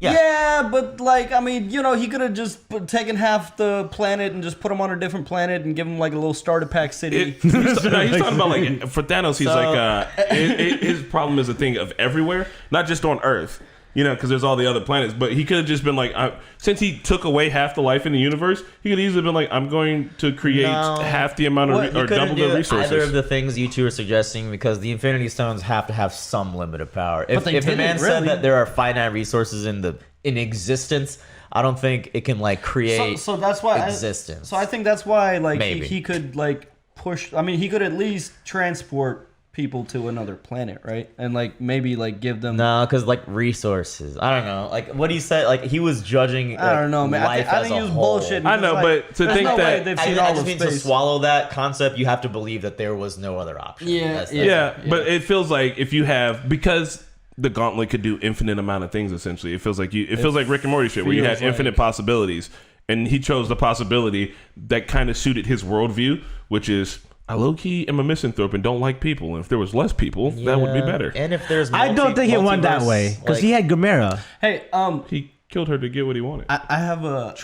Speaker 2: Yeah.
Speaker 4: But he could have just taken half the planet and just put him on a different planet and give him like a little starter pack city.
Speaker 1: He's talking about like for Thanos, he's his problem is a thing of everywhere, not just on Earth. Because there's all the other planets. But he could have just been like, since he took away half the life in the universe, he could easily been like, I'm going to create half the amount of or double the resources.
Speaker 2: Either of the things you two are suggesting, because the Infinity Stones have to have some limited power. If
Speaker 4: they
Speaker 2: the man
Speaker 4: didn't,
Speaker 2: said
Speaker 4: really.
Speaker 2: that there are finite resources in existence, I don't think it can like create
Speaker 4: So that's why
Speaker 2: existence.
Speaker 4: So I think that's why
Speaker 2: Maybe.
Speaker 4: he could like push. I mean, he could at least transport people to another planet, right? And like maybe like give them.
Speaker 2: No, because like resources. I don't know. Like what he said. Like he was judging.
Speaker 4: I don't know, man.
Speaker 2: Life
Speaker 4: I
Speaker 2: as
Speaker 4: think
Speaker 2: a
Speaker 4: he was
Speaker 2: whole.
Speaker 4: bullshitting.
Speaker 1: I know, but to
Speaker 4: there's
Speaker 1: think
Speaker 4: no way
Speaker 1: that
Speaker 4: they've
Speaker 2: I
Speaker 4: seen all
Speaker 2: just
Speaker 4: of
Speaker 2: mean to
Speaker 4: space.
Speaker 2: swallow that concept. You have to believe that there was no other option. That's
Speaker 1: Yeah, but it feels like if you have because the gauntlet could do infinite amount of things. Essentially, it feels like Rick and Morty shit where you had infinite possibilities, and he chose the possibility that kind of suited his worldview, which is. I low-key am a misanthrope and don't like people. And if there was less people, that would be better.
Speaker 2: And if there's
Speaker 3: I don't think it went that way because he had Gamera.
Speaker 4: Hey,
Speaker 1: He killed her to get what he wanted.
Speaker 4: I have a.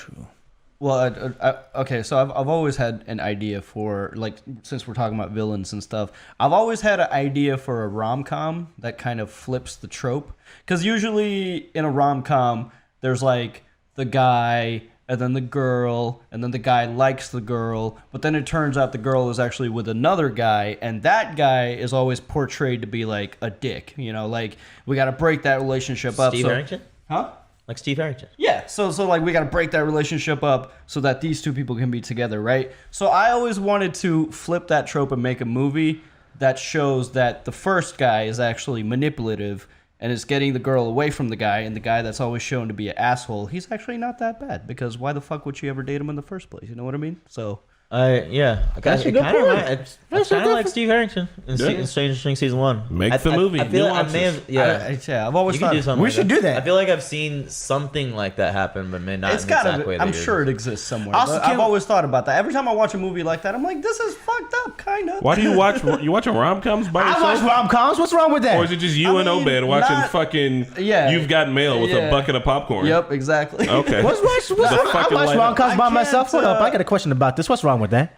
Speaker 4: Well, okay, so I've always had an idea for, like, since we're talking about villains and stuff, I've always had an idea for a rom-com that kind of flips the trope. Because usually in a rom-com, there's, like, the guy and then the girl, and then the guy likes the girl, but then it turns out the girl is actually with another guy, and that guy is always portrayed to be, like, a dick. Like, we got to break that relationship up.
Speaker 2: Steve Harrington?
Speaker 4: Huh?
Speaker 2: Like Steve Harrington.
Speaker 4: Yeah, so like we got to break that relationship up so that these two people can be together, right? So I always wanted to flip that trope and make a movie that shows that the first guy is actually manipulative and is getting the girl away from the guy, and the guy that's always shown to be an asshole, he's actually not that bad, because why the fuck would she ever date him in the first place? You know what I mean? So
Speaker 2: Yeah.
Speaker 3: That's a
Speaker 2: It
Speaker 3: good
Speaker 2: kind of
Speaker 3: point.
Speaker 2: it's kind of like Steve Harrington in
Speaker 1: Yeah.
Speaker 2: Stranger Things season 1.
Speaker 1: Make the movie.
Speaker 2: I feel like I may
Speaker 1: Nuances.
Speaker 2: have. Yeah.
Speaker 4: I've always
Speaker 2: You can
Speaker 4: thought
Speaker 2: do something.
Speaker 3: We
Speaker 2: like
Speaker 3: should do that.
Speaker 2: I feel like I've seen something like that happen, but may not.
Speaker 4: it's
Speaker 2: in the
Speaker 4: got
Speaker 2: exact
Speaker 4: to.
Speaker 2: way
Speaker 4: I'm
Speaker 2: that
Speaker 4: sure
Speaker 2: you're-
Speaker 4: it exists somewhere.
Speaker 3: Also,
Speaker 4: But I've
Speaker 3: can-
Speaker 4: always thought about that. Every time I watch a movie like that, I'm like, this is fucked up, kind of.
Speaker 1: Why do you watch? You watching rom-coms by
Speaker 3: I
Speaker 1: yourself?
Speaker 3: watch rom-coms. What's wrong with that?
Speaker 1: Or is it just you and
Speaker 4: I mean,
Speaker 1: Obed watching
Speaker 4: not-
Speaker 1: fucking
Speaker 4: Yeah.
Speaker 1: You've Got Mail with a
Speaker 4: Yeah.
Speaker 1: bucket of popcorn?
Speaker 4: Yep, exactly.
Speaker 1: Okay.
Speaker 3: What's
Speaker 1: The
Speaker 3: wrong? I
Speaker 1: fucking
Speaker 3: watch
Speaker 1: light-
Speaker 3: rom-coms by
Speaker 4: I
Speaker 3: myself.
Speaker 4: can't,
Speaker 3: Hold up, I got a question about this. What's wrong with that?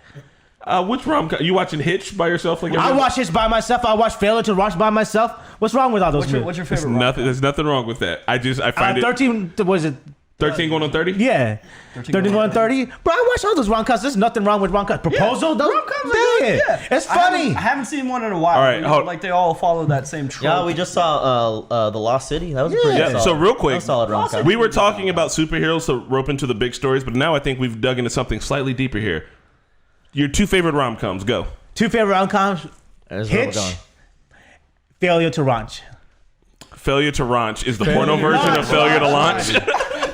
Speaker 1: Which rom-com? You watching Hitch by yourself? Like
Speaker 3: I watch this by myself. I watch Failure to Watch by myself. What's wrong with all those movies?
Speaker 4: What's your
Speaker 1: There's
Speaker 4: favorite?
Speaker 1: nothing. There's nothing wrong with that. I find it.
Speaker 3: 13, was it?
Speaker 1: 13 going on 30.
Speaker 3: Yeah. 13 going 30. Bro, I watch all those rom-coms. There's nothing wrong with rom-coms. Proposal, those
Speaker 4: Rom-coms are good, yeah.
Speaker 3: It's
Speaker 4: I
Speaker 3: funny.
Speaker 4: haven't seen one in a while.
Speaker 1: All right, hold-
Speaker 4: like they all follow that same trope.
Speaker 2: Yeah, we just saw The Lost City. That was a pretty
Speaker 1: Yeah.
Speaker 2: solid.
Speaker 1: So real
Speaker 2: that
Speaker 1: quick,
Speaker 2: was solid rom-com.
Speaker 1: we were talking about superheroes to rope into the big stories, but now I think we've dug into something slightly deeper here. Your two favorite rom-coms, go.
Speaker 3: Two favorite rom-coms.
Speaker 2: That's where we're
Speaker 3: Hitch.
Speaker 2: going.
Speaker 3: Failure to launch.
Speaker 1: Failure to Launch is the porno version of Failure to Launch.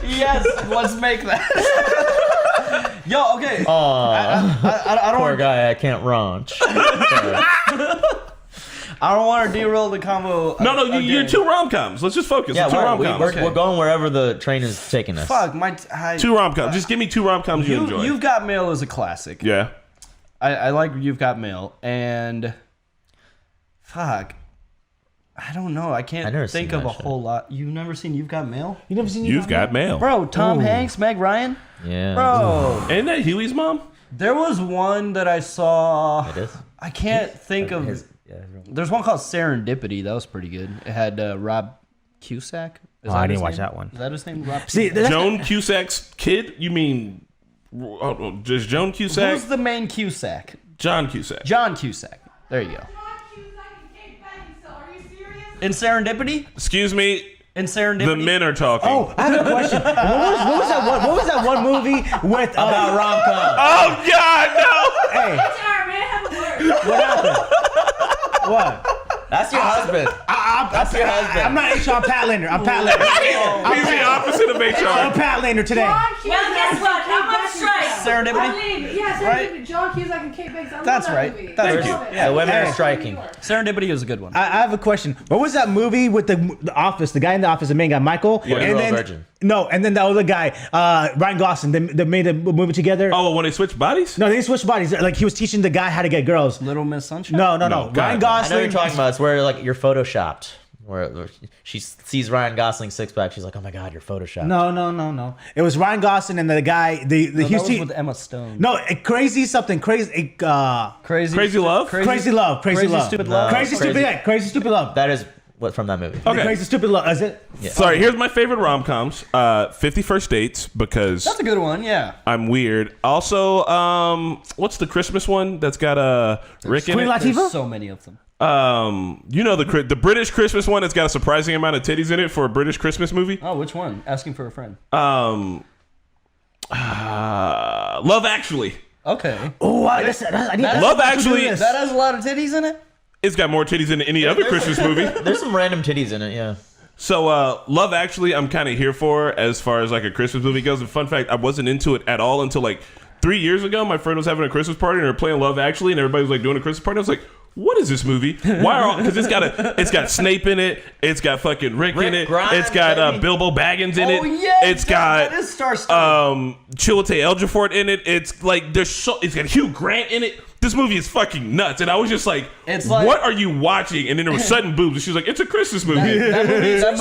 Speaker 4: Yes, let's make that. Yo, okay.
Speaker 2: I
Speaker 4: don't
Speaker 2: poor
Speaker 4: want.
Speaker 2: guy, I can't launch.
Speaker 4: I don't want to derail the combo.
Speaker 1: No, you're two rom-coms. Let's just focus.
Speaker 2: Yeah,
Speaker 1: Two rom-coms.
Speaker 2: we're going wherever the train is taking us.
Speaker 4: Fuck
Speaker 1: Two rom-coms. Just give me two rom-coms you enjoy.
Speaker 4: You've Got Mail is a classic.
Speaker 1: Yeah.
Speaker 4: I like You've Got Mail, and fuck, I don't know. I can't
Speaker 2: never
Speaker 4: think
Speaker 2: seen
Speaker 4: of a
Speaker 2: that shit.
Speaker 4: whole lot. You've never seen You've Got Mail,
Speaker 3: You never seen
Speaker 1: You've Got Mail.
Speaker 4: bro? Tom Hanks, Meg Ryan,
Speaker 2: Yeah.
Speaker 4: bro.
Speaker 1: Ain't that Huey's mom?
Speaker 4: There was one that I saw.
Speaker 2: It is.
Speaker 4: I can't think of. There's one called Serendipity. That was pretty good. It had Rob Cusack. Is
Speaker 3: Oh, I
Speaker 4: that his
Speaker 3: didn't watch
Speaker 4: name?
Speaker 3: that one.
Speaker 4: Is that his name? Rob
Speaker 3: See,
Speaker 4: Cusack?
Speaker 1: Joan Cusack's kid? You mean just Joan Cusack?
Speaker 4: Who's the main Cusack?
Speaker 1: John Cusack.
Speaker 4: John Cusack. There you go. In Serendipity?
Speaker 1: Excuse me.
Speaker 4: In Serendipity?
Speaker 1: The men are talking.
Speaker 3: Oh, I have a question. What was that one movie with
Speaker 2: About rom-com.
Speaker 1: Oh, God, no.
Speaker 3: Hey,
Speaker 5: HR, man, have a word.
Speaker 3: what happened? What?
Speaker 2: That's your husband. That's your husband.
Speaker 3: I'm not HR Pat Lander. I'm Pat Lander.
Speaker 1: He's the opposite of
Speaker 3: I'm
Speaker 1: HR.
Speaker 3: Pat Lander today.
Speaker 5: Well, guess what? I'm on strike.
Speaker 4: Serendipity?
Speaker 5: Yeah,
Speaker 4: Right?
Speaker 5: Serendipity. John Cusack and Kate Beckinsale. I love
Speaker 4: That's
Speaker 5: that
Speaker 4: right.
Speaker 5: movie.
Speaker 4: That's
Speaker 5: I
Speaker 4: good.
Speaker 5: love it.
Speaker 2: Yeah, women are
Speaker 5: Hey.
Speaker 2: striking.
Speaker 4: Serendipity is a good one.
Speaker 3: I have a question. What was that movie with the Office? The guy in the Office, the main guy, Michael,
Speaker 1: Yeah.
Speaker 3: and
Speaker 2: Real
Speaker 3: then
Speaker 2: Virgin.
Speaker 3: no, and then the other guy, Ryan Gosling. They made a movie together.
Speaker 1: Oh, when they switch bodies?
Speaker 3: No, they didn't switch bodies. Like he was teaching the guy how to get girls.
Speaker 4: Little Miss Sunshine?
Speaker 3: No.
Speaker 1: No,
Speaker 3: Ryan
Speaker 1: God.
Speaker 2: I know
Speaker 3: Gosling.
Speaker 2: what you're talking about. It's where like you're photoshopped. Where she sees Ryan Gosling's six pack, she's like, "Oh my God, you're photoshopped."
Speaker 3: No. It was Ryan Gosling and the guy. The
Speaker 4: No,
Speaker 3: he
Speaker 4: that
Speaker 3: was
Speaker 4: was with Emma Stone.
Speaker 3: no Crazy something crazy.
Speaker 1: Crazy Love?
Speaker 3: Crazy Love. Crazy Love.
Speaker 4: Stupid
Speaker 2: No.
Speaker 4: Love.
Speaker 3: Crazy
Speaker 2: Crazy-
Speaker 3: Stupid. Yeah, Crazy Stupid Love.
Speaker 2: That is what from that movie.
Speaker 1: Okay.
Speaker 3: Crazy Stupid Love. Is it?
Speaker 1: Sorry, here's my favorite rom-coms. 50 First Dates, because
Speaker 4: That's a good one, yeah.
Speaker 1: I'm weird. Also, what's the Christmas one that's got Rick in
Speaker 3: Queen
Speaker 1: it?
Speaker 3: Latifah?
Speaker 4: There's so many of them.
Speaker 1: You know the British Christmas one that's got a surprising amount of titties in it for a British Christmas movie?
Speaker 4: Oh, which one? Asking for a friend.
Speaker 1: Love Actually.
Speaker 4: Okay.
Speaker 3: Oh, I need
Speaker 1: Love Actually-
Speaker 3: Yes.
Speaker 4: That has a lot of titties in it?
Speaker 1: It's got more titties than any other Christmas movie.
Speaker 2: There's some random titties in it. Yeah.
Speaker 1: So, Love Actually, I'm kind of here for as far as like a Christmas movie goes. And fun fact, I wasn't into it at all until like 3 years ago. My friend was having a Christmas party and they were playing Love Actually, and everybody was like doing a Christmas party. I was like, what is this movie? Why are all? Because it's got Snape in it. It's got fucking Rick in it.
Speaker 2: Grimes,
Speaker 1: It's got
Speaker 2: baby.
Speaker 1: Bilbo Baggins in it.
Speaker 4: Oh, yeah.
Speaker 1: It's got
Speaker 4: that is star-studded.
Speaker 1: Chiwetel Ejiofor in it. It's like it's got Hugh Grant in it. This movie is fucking nuts, and I was just like,
Speaker 4: It's like-
Speaker 1: what are you watching? And then there was sudden boobs, and she was like, it's a Christmas movie.
Speaker 4: That movie sounds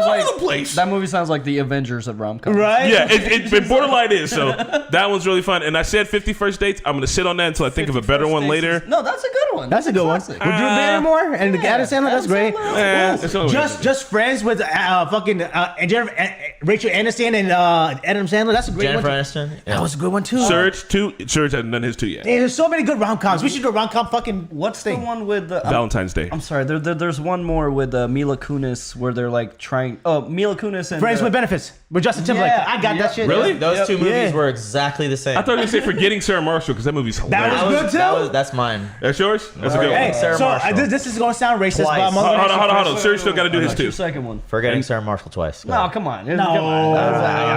Speaker 1: all
Speaker 4: like
Speaker 1: over the place.
Speaker 4: That movie sounds like the Avengers of rom-com.
Speaker 3: Right?
Speaker 1: Yeah, it borderline is. So that one's really fun. And I said 50 First Dates. I'm gonna sit on that until I think of a better one later.
Speaker 4: No, that's a good one.
Speaker 3: That's a good one.
Speaker 4: classic.
Speaker 3: With Drew Barrymore and the Adam Sandler. That's great.
Speaker 1: It's only
Speaker 3: Just friends with fucking Rachel Aniston and Adam Sandler. That's a great
Speaker 2: Jennifer
Speaker 3: one.
Speaker 2: Aniston.
Speaker 3: That
Speaker 2: Yeah.
Speaker 3: was a good one too.
Speaker 1: Surge hasn't done his two yet.
Speaker 3: Hey, there's so many good rom coms. We should do a rom com fucking.
Speaker 4: What's
Speaker 3: thing.
Speaker 4: the one with the
Speaker 1: Valentine's Day.
Speaker 4: I'm sorry. There's one more with Mila Kunis where they're like trying. Oh, Mila Kunis and
Speaker 3: Friends with Benefits with Justin Timberlake.
Speaker 4: Yeah,
Speaker 3: I got
Speaker 4: yeah.
Speaker 3: that shit.
Speaker 1: Really?
Speaker 2: Those two movies
Speaker 3: Yeah.
Speaker 2: were exactly the same.
Speaker 1: I thought you were gonna say Forgetting Sarah Marshall because that movie's hilarious.
Speaker 3: That was good too.
Speaker 2: That's mine.
Speaker 1: That's yours? That's a good
Speaker 3: Hey,
Speaker 1: one.
Speaker 2: Sarah
Speaker 3: so
Speaker 2: Marshall.
Speaker 3: this is gonna sound racist, but I'm
Speaker 2: Twice.
Speaker 3: gonna
Speaker 1: Hold on. Surge still got to do his
Speaker 4: What's your
Speaker 1: too.
Speaker 4: second one?
Speaker 2: Forgetting Sarah Marshall twice. Go
Speaker 4: No,
Speaker 2: ahead.
Speaker 4: come on.
Speaker 3: No,
Speaker 4: Come on.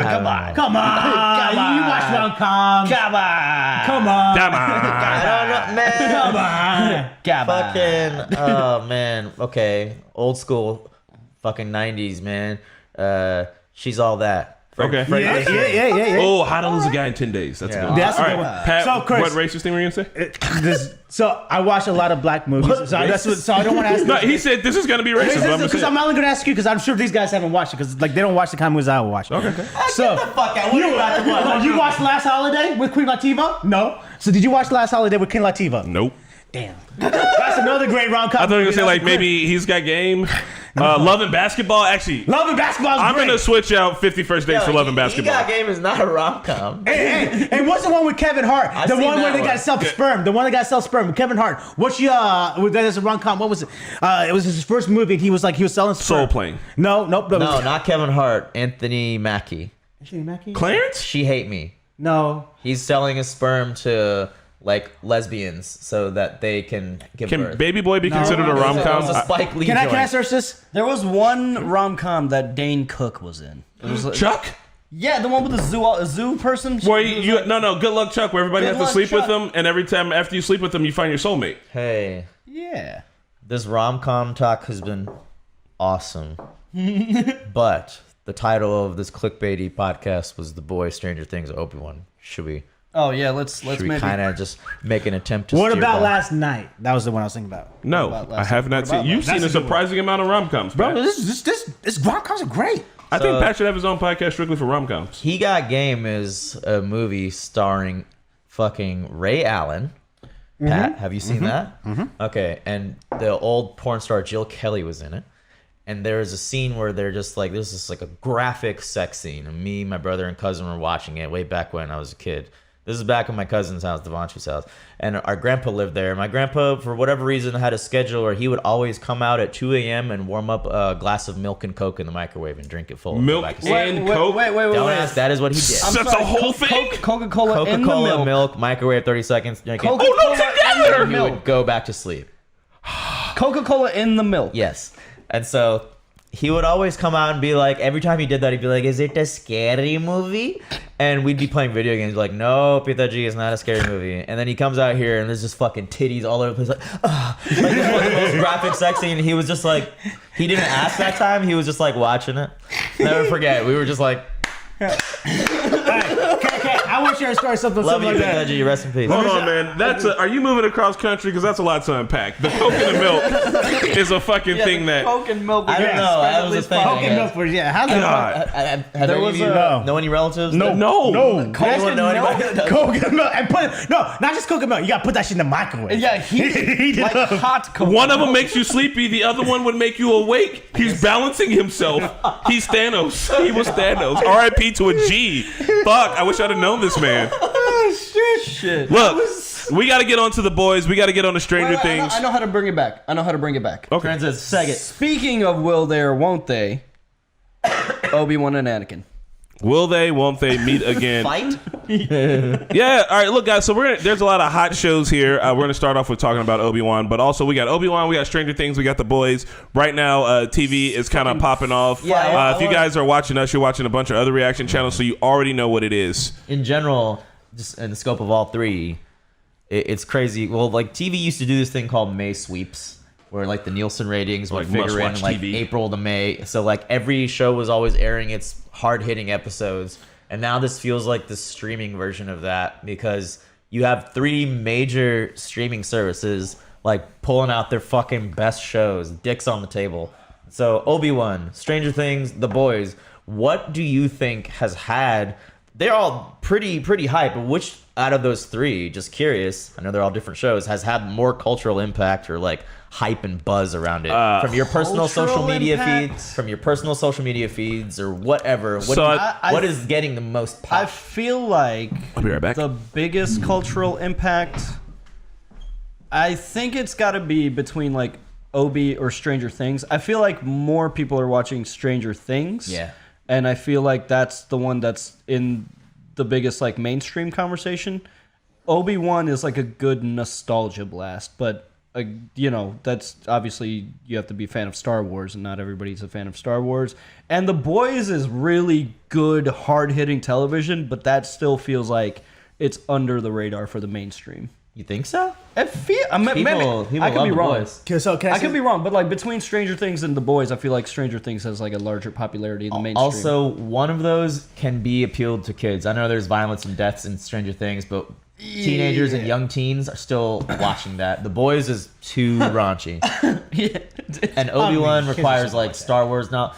Speaker 3: come on, come on. You watch rom coms.
Speaker 4: Come on.
Speaker 3: Come on,
Speaker 1: Come on.
Speaker 2: I don't know, man.
Speaker 3: come on.
Speaker 4: Come on.
Speaker 2: Fucking, oh man. Okay, old school, fucking 90s, man. She's all that.
Speaker 1: Okay.
Speaker 3: Yeah.
Speaker 1: Oh, How to Lose a Guy in 10 Days. That's a good one.
Speaker 3: That's a
Speaker 1: All
Speaker 3: good
Speaker 1: right,
Speaker 3: one.
Speaker 1: Pat,
Speaker 3: So, Chris-
Speaker 1: what racist thing were you going to say?
Speaker 3: So I watch a lot of black movies. So I don't want to ask.
Speaker 1: No, he said this is going to be racist. but I'm
Speaker 3: Because
Speaker 1: gonna
Speaker 3: I'm only gonna ask you because I'm sure these guys haven't watched it because like they don't watch the kind of movies I will watch. Okay. So
Speaker 2: Fuck out. What are you about to watch?
Speaker 3: you watched Last Holiday with Queen Latifah? No. So did you watch Last Holiday with Queen Latifah?
Speaker 1: Nope.
Speaker 3: Damn. That's another great rom-com.
Speaker 1: I thought you were going to say like maybe He's Got Game. Love and Basketball. Actually,
Speaker 3: Love and Basketball is
Speaker 1: I'm
Speaker 3: great.
Speaker 1: going to switch out 50 First Dates for Love and
Speaker 2: He
Speaker 1: Basketball.
Speaker 2: Got Game is not a rom-com.
Speaker 3: Hey, what's the one with Kevin Hart?
Speaker 2: I've
Speaker 3: The
Speaker 2: seen
Speaker 3: one where
Speaker 2: that
Speaker 3: they
Speaker 2: one.
Speaker 3: got self-sperm. The one that got self-sperm. Kevin Hart. What's your that's a rom-com. What was it? It was his first movie. And he was selling sperm.
Speaker 1: Soul Plane.
Speaker 3: Nope.
Speaker 2: No, not Kevin Hart. Anthony Mackie.
Speaker 3: Mackie?
Speaker 1: Clarence?
Speaker 2: She Hate Me.
Speaker 3: No.
Speaker 2: He's selling his sperm to like lesbians so that they can give
Speaker 1: Can
Speaker 2: birth.
Speaker 1: Baby Boy be considered a
Speaker 2: It
Speaker 1: rom-com?
Speaker 2: was a Spike Lee
Speaker 3: Can I
Speaker 2: joint.
Speaker 3: search this?
Speaker 4: There was one rom-com that Dane Cook was in. It was like,
Speaker 1: Chuck?
Speaker 4: yeah, the one with the zoo person.
Speaker 1: Where
Speaker 4: She was
Speaker 1: you
Speaker 4: like-
Speaker 1: no, Good Luck Chuck, where everybody
Speaker 4: Good
Speaker 1: has to
Speaker 4: Luck,
Speaker 1: sleep with
Speaker 4: Chuck.
Speaker 1: them, and every time after you sleep with them, you find your soulmate.
Speaker 2: Hey,
Speaker 4: Yeah.
Speaker 2: this rom-com talk has been awesome. But the title of this clickbaity podcast was The Boy, Stranger Things, Obi-Wan. Should we
Speaker 4: Oh yeah, let's
Speaker 2: we
Speaker 4: maybe.
Speaker 2: kind of just make an attempt to
Speaker 3: What
Speaker 2: steer
Speaker 3: about
Speaker 2: back?
Speaker 3: last night? That was the one I was thinking about.
Speaker 1: No,
Speaker 4: about
Speaker 1: I
Speaker 4: last
Speaker 1: have
Speaker 4: week?
Speaker 1: not
Speaker 4: What
Speaker 1: seen.
Speaker 4: about
Speaker 1: You've
Speaker 3: last
Speaker 1: seen a
Speaker 3: week?
Speaker 1: surprising amount of rom-coms,
Speaker 3: Bro,
Speaker 1: Pat.
Speaker 3: this rom-coms are great.
Speaker 1: I think
Speaker 2: So-
Speaker 1: Pat should have his own podcast strictly for rom-coms.
Speaker 2: He Got Game is a movie starring fucking Ray Allen. Pat, have you seen that? Okay, and the old porn star Jill Kelly was in it. And there's a scene where they're just like, this is like a graphic sex scene. And me, my brother, and cousin were watching it way back when I was a kid. This is back at my cousin's house, Devontae's house. And our grandpa lived there. My grandpa, for whatever reason, had a schedule where he would always come out at 2 a.m. and warm up a glass of milk and Coke in the microwave and drink it full. and go
Speaker 1: Milk
Speaker 2: back to sleep.
Speaker 1: and Coke.
Speaker 4: Wait.
Speaker 2: Don't ask, that is what he did.
Speaker 1: That's a whole thing?
Speaker 4: Coca-Cola in the
Speaker 2: Coca-Cola,
Speaker 4: milk.
Speaker 2: milk, microwave, 30 seconds, drink it.
Speaker 4: Coca-Cola
Speaker 1: together!
Speaker 4: in the
Speaker 2: He would
Speaker 4: milk.
Speaker 2: go back to sleep.
Speaker 4: Coca-Cola in the milk.
Speaker 2: Yes. And so he would always come out and be like, every time he did that, he'd be like, is it a scary movie? And we'd be playing video games like, no, Pita G is not a scary movie. And then he comes out here and there's just fucking titties all over the place. Like, like this was the most graphic sex scene. He was just like, he didn't ask that time. He was just like watching it. Never forget. We were just like,
Speaker 3: Okay, I want to share a story, something
Speaker 2: love you,
Speaker 3: like
Speaker 2: Pita
Speaker 3: that.
Speaker 2: G. Rest in peace.
Speaker 1: Hold on, man. Are you moving across country? Because that's a lot to unpack. The Coke and the milk is a fucking thing that.
Speaker 4: Coke and milk.
Speaker 2: I don't know. That was a thing.
Speaker 3: Coke and milk for how's that?
Speaker 1: God.
Speaker 2: Have
Speaker 4: There
Speaker 2: any
Speaker 4: was
Speaker 2: of you
Speaker 3: a-
Speaker 2: know any relatives?
Speaker 3: No.
Speaker 1: No.
Speaker 2: Anyone know anybody that does?
Speaker 3: Coke and milk. And put not just Coke and milk. You gotta put that shit in the microwave.
Speaker 4: Yeah, heat
Speaker 3: it
Speaker 4: like
Speaker 3: up.
Speaker 4: hot Coke.
Speaker 1: One of them makes you sleepy. The other one would make you awake. He's balancing himself. He's Thanos. He was Thanos. R.I.P. to a G. Fuck. I wish I'd have known this man.
Speaker 4: shit.
Speaker 1: Look, we got to get on to the boys. We got to get on to Stranger
Speaker 4: Wait,
Speaker 1: Things.
Speaker 4: I know how to bring it back.
Speaker 1: Okay.
Speaker 2: Francis, second.
Speaker 4: Speaking of will they or won't they, Obi-Wan and Anakin.
Speaker 1: Will they? Won't they meet again?
Speaker 2: Fight?
Speaker 1: Yeah. All right. Look, guys. So there's a lot of hot shows here. We're gonna start off with talking about Obi-Wan, but also we got Obi-Wan, we got Stranger Things, we got the boys. Right now, TV is kind of popping off.
Speaker 2: Yeah,
Speaker 1: If you
Speaker 2: I
Speaker 1: guys are watching us, you're watching a bunch of other reaction channels, so you already know what it is.
Speaker 2: In general, just in the scope of all three, it's crazy. Well, like TV used to do this thing called May sweeps, where like the Nielsen ratings would
Speaker 1: Like
Speaker 2: figure in
Speaker 1: must-watch
Speaker 2: like
Speaker 1: TV.
Speaker 2: April to May. So like every show was always airing its hard-hitting episodes. And now this feels like the streaming version of that because you have three major streaming services like pulling out their fucking best shows, dicks on the table. So Obi-Wan, Stranger Things, The Boys, what do you think has had, they're all pretty hype, but which out of those three, just curious, I know they're all different shows, has had more cultural impact or like hype and buzz around it from your personal social media feeds, or whatever. What is getting the most
Speaker 4: I
Speaker 2: pop?
Speaker 4: feel like
Speaker 1: I'll be right back.
Speaker 4: the biggest cultural impact, I think it's got to be between like Obi or Stranger Things. I feel like more people are watching Stranger Things.
Speaker 2: Yeah.
Speaker 4: And I feel like that's the one that's in the biggest like mainstream conversation. Obi-Wan is like a good nostalgia blast, but that's obviously you have to be a fan of Star Wars, and not everybody's a fan of Star Wars. And The Boys is really good, hard-hitting television, but that still feels like it's under the radar for the mainstream.
Speaker 2: You think so?
Speaker 4: I feel
Speaker 2: People
Speaker 4: I could
Speaker 2: love
Speaker 4: be
Speaker 2: The
Speaker 4: wrong.
Speaker 2: Boys.
Speaker 3: Okay, so can
Speaker 4: I could be wrong, but like between Stranger Things and The Boys, I feel like Stranger Things has like a larger popularity in the mainstream.
Speaker 2: Also, one of those can be appealed to kids. I know there's violence and deaths in Stranger Things, but teenagers and young teens are still watching that. The Boys is too raunchy. And Obi-Wan
Speaker 3: kids are
Speaker 2: requires
Speaker 3: so
Speaker 2: like
Speaker 3: like that.
Speaker 2: Star Wars now.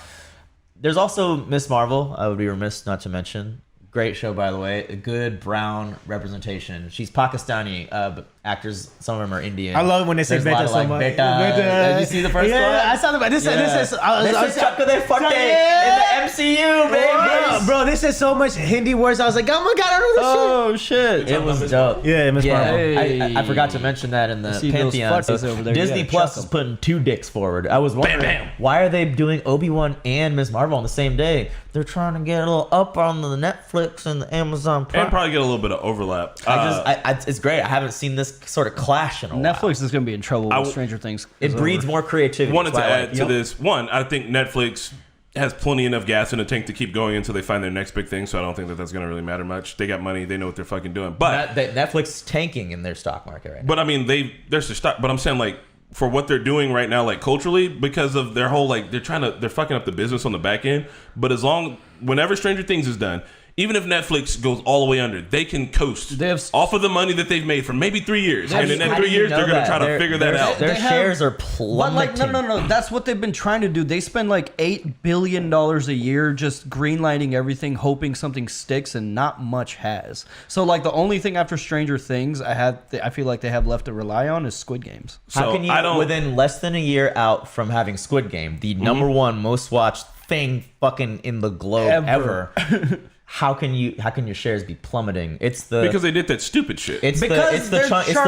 Speaker 2: There's also Miss Marvel. I would be remiss not to mention. Great show, by the way. A good brown representation. She's Pakistani, but actors. Some of them are Indian.
Speaker 3: I love when they say
Speaker 2: There's a lot
Speaker 3: beta
Speaker 2: of,
Speaker 3: so
Speaker 2: like,
Speaker 3: much.
Speaker 2: beta. Did you see the first one?
Speaker 3: Yeah, I saw the. This is
Speaker 2: Chaka de Fuerte in the MCU, baby.
Speaker 3: Bro, this is so much Hindi words. I was like, oh my god, I know this shit.
Speaker 4: Oh shit!
Speaker 2: It was dope.
Speaker 3: Yeah, Miss Marvel.
Speaker 4: Hey.
Speaker 2: I forgot to mention that in the
Speaker 4: See those
Speaker 2: Pantheon.
Speaker 4: futties
Speaker 2: So
Speaker 4: over there, you
Speaker 2: Disney
Speaker 4: gotta
Speaker 2: Plus
Speaker 4: chuck
Speaker 2: is
Speaker 4: 'em.
Speaker 2: putting 2 dicks forward. I was wondering why are they doing Obi-Wan and Miss Marvel on the same day? They're trying to get a little up on the Netflix and the Amazon Prime.
Speaker 1: And probably get a little bit of overlap.
Speaker 2: It's great. I haven't seen this sort of clash in a while.
Speaker 4: Netflix is going to be in trouble with Stranger Things.
Speaker 2: It breeds more creativity.
Speaker 1: Wanted to
Speaker 2: Twilight.
Speaker 1: add to this. One, I think Netflix has plenty enough gas in the tank to keep going until they find their next big thing. So I don't think that that's going to really matter much. They got money. They know what they're fucking doing. But
Speaker 2: Netflix is tanking in their stock market right now.
Speaker 1: But I mean, there's the stock. But I'm saying like for what they're doing right now, like culturally, because of their whole like they're fucking up the business on the back end. But whenever Stranger Things is done. Even if Netflix goes all the way under, they can coast off of the money that they've made for maybe 3 years. And in that 3 years, they're going to try to figure that out.
Speaker 2: Their shares are plummeting.
Speaker 4: But like, no. That's what they've been trying to do. They spend like $8 billion a year just greenlighting everything, hoping something sticks, and not much has. So like the only thing after Stranger Things I feel like they have left to rely on is Squid Games.
Speaker 2: How can you, within less than a year out from having Squid Game, the number one most watched thing fucking in the globe ever how can your shares be plummeting? Because
Speaker 1: they did that stupid shit.
Speaker 2: It's the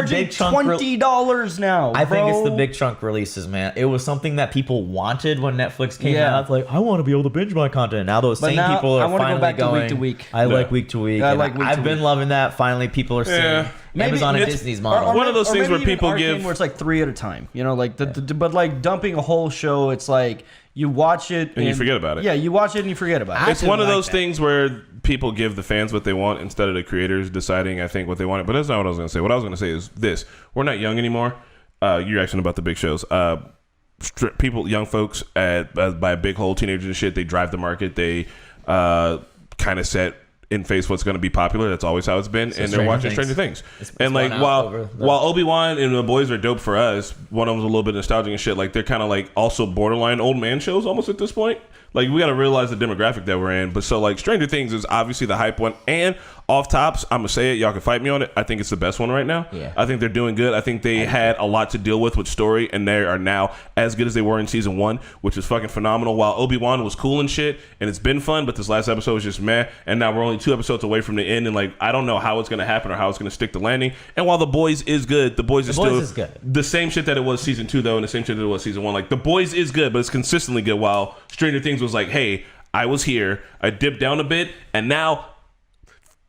Speaker 2: big chunk
Speaker 4: $20 now.
Speaker 2: I think it's the big chunk releases, man. It was something that people wanted when Netflix came out. It's like, I want to be able to binge my content. Now those same people are finally
Speaker 4: back
Speaker 2: going.
Speaker 4: To week to week.
Speaker 2: I like week to week. I've been loving that. Finally, people are seeing Amazon and Disney's model.
Speaker 1: One of those things where people give
Speaker 4: where it's like 3 at a time. You know, like but like dumping a whole show, it's like you watch it
Speaker 1: and you forget about it.
Speaker 4: Yeah, you watch it and you forget about it.
Speaker 1: It's one of those things where people give the fans what they want instead of the creators deciding, I think, what they want. But that's not what I was going to say. What I was going to say is this. We're not young anymore. You're asking about the big shows. Young folks by a big hole, teenagers and shit, they drive the market. They kind of set in face what's going to be popular. That's always how it's been. And they're watching Stranger Things. And like while Obi-Wan and the boys are dope for us, one of them's a little bit nostalgic and shit. Like they're kind of like also borderline old man shows almost at this point. Like we got to realize the demographic that we're in. But so like Stranger Things is obviously the hype one. And off tops, I'm gonna say it. Y'all can fight me on it. I think it's the best one right now.
Speaker 2: Yeah.
Speaker 1: I think they're doing good. I think they had a lot to deal with story, and they are now as good as they were in season 1, which is fucking phenomenal. While Obi-Wan was cool and shit, and it's been fun, but this last episode was just meh. And now we're only 2 episodes away from the end, and like I don't know how it's gonna happen or how it's gonna stick the landing. And while The Boys is good, The Boys is good. The same shit that it was season 2 though, and the same shit that it was season 1. Like The Boys is good, but it's consistently good. While Stranger Things was like, hey, I was here, I dipped down a bit, and now.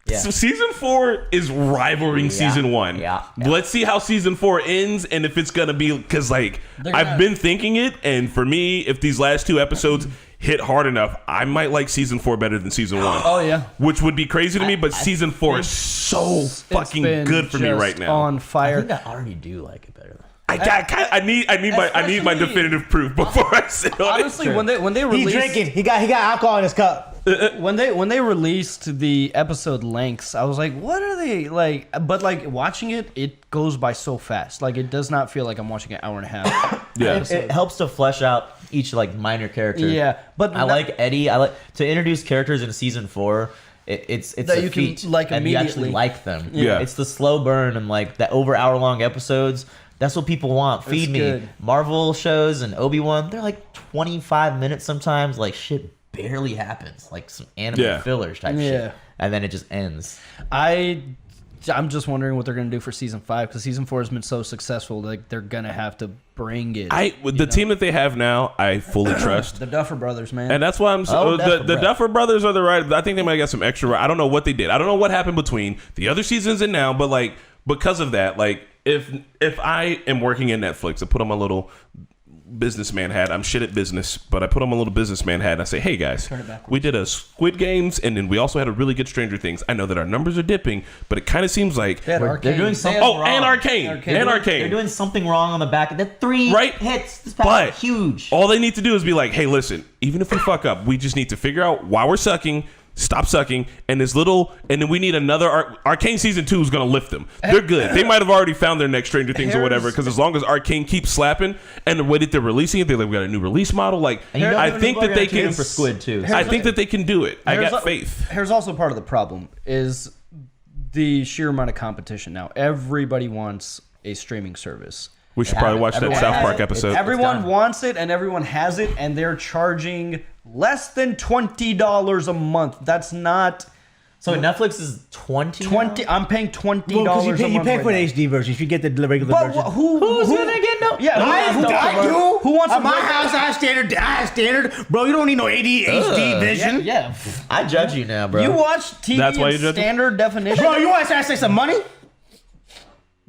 Speaker 1: Yeah. So season 4 is rivaling season 1.
Speaker 2: Yeah.
Speaker 1: Let's see how season 4 ends and if it's going to be, because like I've been thinking it, and for me, if these last 2 episodes hit hard enough, I might like season 4 better than season 1.
Speaker 4: Oh yeah.
Speaker 1: Which would be crazy to me, but season 4 is so fucking good for me right now.
Speaker 4: On fire.
Speaker 2: I think I already do like it better.
Speaker 1: I need my definitive proof before I sit on
Speaker 4: honestly,
Speaker 1: it.
Speaker 4: when they released,
Speaker 3: He's drinking. He got alcohol in his cup.
Speaker 4: When they released the episode lengths, I was like, what are they like? But like watching it goes by so fast. Like it does not feel like I'm watching an hour and a half.
Speaker 1: Yeah,
Speaker 2: it helps to flesh out each like minor character.
Speaker 4: Yeah, but
Speaker 2: I like Eddie. I like to introduce characters in season 4. It's
Speaker 4: that
Speaker 2: a
Speaker 4: you
Speaker 2: feat,
Speaker 4: can like
Speaker 2: and you actually like them.
Speaker 1: Yeah.
Speaker 2: It's the slow burn and like the over hour-long episodes. That's what people want. Feed me.
Speaker 4: Good.
Speaker 2: Marvel shows and Obi-Wan, they're like 25 minutes sometimes. Like shit barely happens. Like some anime fillers type shit. And then it just ends.
Speaker 4: I'm just wondering what they're going to do for season 5, because season 4 has been so successful. Like they're going to have to bring it.
Speaker 1: The team that they have now, I fully trust.
Speaker 4: The Duffer Brothers, man.
Speaker 1: And that's why I'm so the Duffer Brothers are the right. I think they might get some extra. I don't know what they did. I don't know what happened between the other seasons and now, but like because of that, like if I am working in Netflix, I put on my little businessman hat. I'm shit at business, but I put on my little businessman hat and I say, hey guys, we did a Squid Games and then we also had a really good Stranger Things. I know that our numbers are dipping, but it kind of seems like
Speaker 2: they're doing something wrong.
Speaker 1: And Arcane.
Speaker 2: They're doing something wrong on the back. The 3 hits this past
Speaker 1: but
Speaker 2: huge.
Speaker 1: All they need to do is be like, hey, listen, even if we fuck up, we just need to figure out why we're sucking. Stop sucking, and then we need another Arcane season 2 is going to lift them. They're good. They might have already found their next Stranger Things or whatever, because as long as Arcane keeps slapping and the way that they're releasing it, they're like, we got a new release model. Like I think that they can
Speaker 2: for Squid too.
Speaker 1: I think that they can do it. I got faith.
Speaker 4: Here's also part of the problem is the sheer amount of competition now. Everybody wants a streaming service.
Speaker 1: We should probably watch that
Speaker 2: Everyone
Speaker 1: South
Speaker 2: has
Speaker 1: Park
Speaker 2: it.
Speaker 1: episode.
Speaker 4: Everyone
Speaker 2: done.
Speaker 4: wants it and everyone has it, and they're charging less than $20 a month. That's not
Speaker 2: So Netflix is 20.
Speaker 4: 20. I'm paying $20
Speaker 3: Well, because
Speaker 4: a month.
Speaker 3: you pay for
Speaker 4: right
Speaker 3: the HD version. If you get the regular
Speaker 4: now.
Speaker 3: version.
Speaker 4: But who's
Speaker 2: gonna get no?
Speaker 4: Yeah,
Speaker 3: I do.
Speaker 4: Who wants
Speaker 3: At
Speaker 4: a
Speaker 3: my
Speaker 4: regular-
Speaker 3: house? I have standard. Bro, you don't need no HD vision.
Speaker 4: Yeah.
Speaker 2: I judge you now, bro.
Speaker 4: You watch TV
Speaker 1: That's why
Speaker 4: in
Speaker 1: you judge me?
Speaker 4: standard definition.
Speaker 3: Bro, you want to say some money?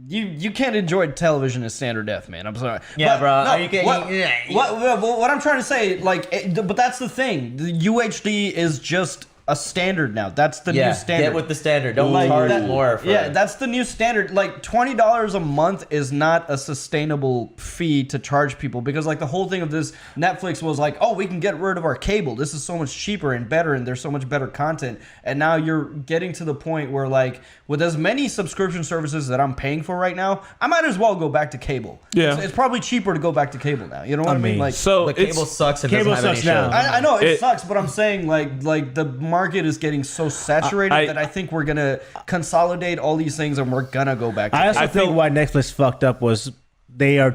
Speaker 4: You can't enjoy television in standard def, man. I'm sorry.
Speaker 2: Yeah, bro.
Speaker 4: No,
Speaker 2: You can't-
Speaker 4: what I'm trying to say, but that's the thing. The UHD is just a standard now. That's the new standard.
Speaker 2: Get with the standard. Don't
Speaker 4: Like
Speaker 2: charge
Speaker 4: that-
Speaker 2: more for
Speaker 4: Yeah, that's the new standard. Like $20 a month is not a sustainable fee to charge people, because like the whole thing of this Netflix was like, oh, we can get rid of our cable. This is so much cheaper and better, and there's so much better content. And now you're getting to the point where like with as many subscription services that I'm paying for right now, I might as well go back to cable.
Speaker 1: Yeah.
Speaker 4: It's probably cheaper to go back to cable now. You know what I mean?
Speaker 3: mean,
Speaker 4: Like
Speaker 1: So
Speaker 2: But
Speaker 1: it's
Speaker 2: cable sucks and
Speaker 3: Cable
Speaker 2: doesn't have
Speaker 3: sucks
Speaker 2: any
Speaker 3: now.
Speaker 2: shows.
Speaker 4: I know it
Speaker 1: It-
Speaker 4: sucks, but I'm saying like the market is getting so saturated that I think we're gonna consolidate all these things and we're gonna go back to
Speaker 3: I also
Speaker 1: I
Speaker 3: think
Speaker 1: feel-
Speaker 3: why Netflix fucked up was the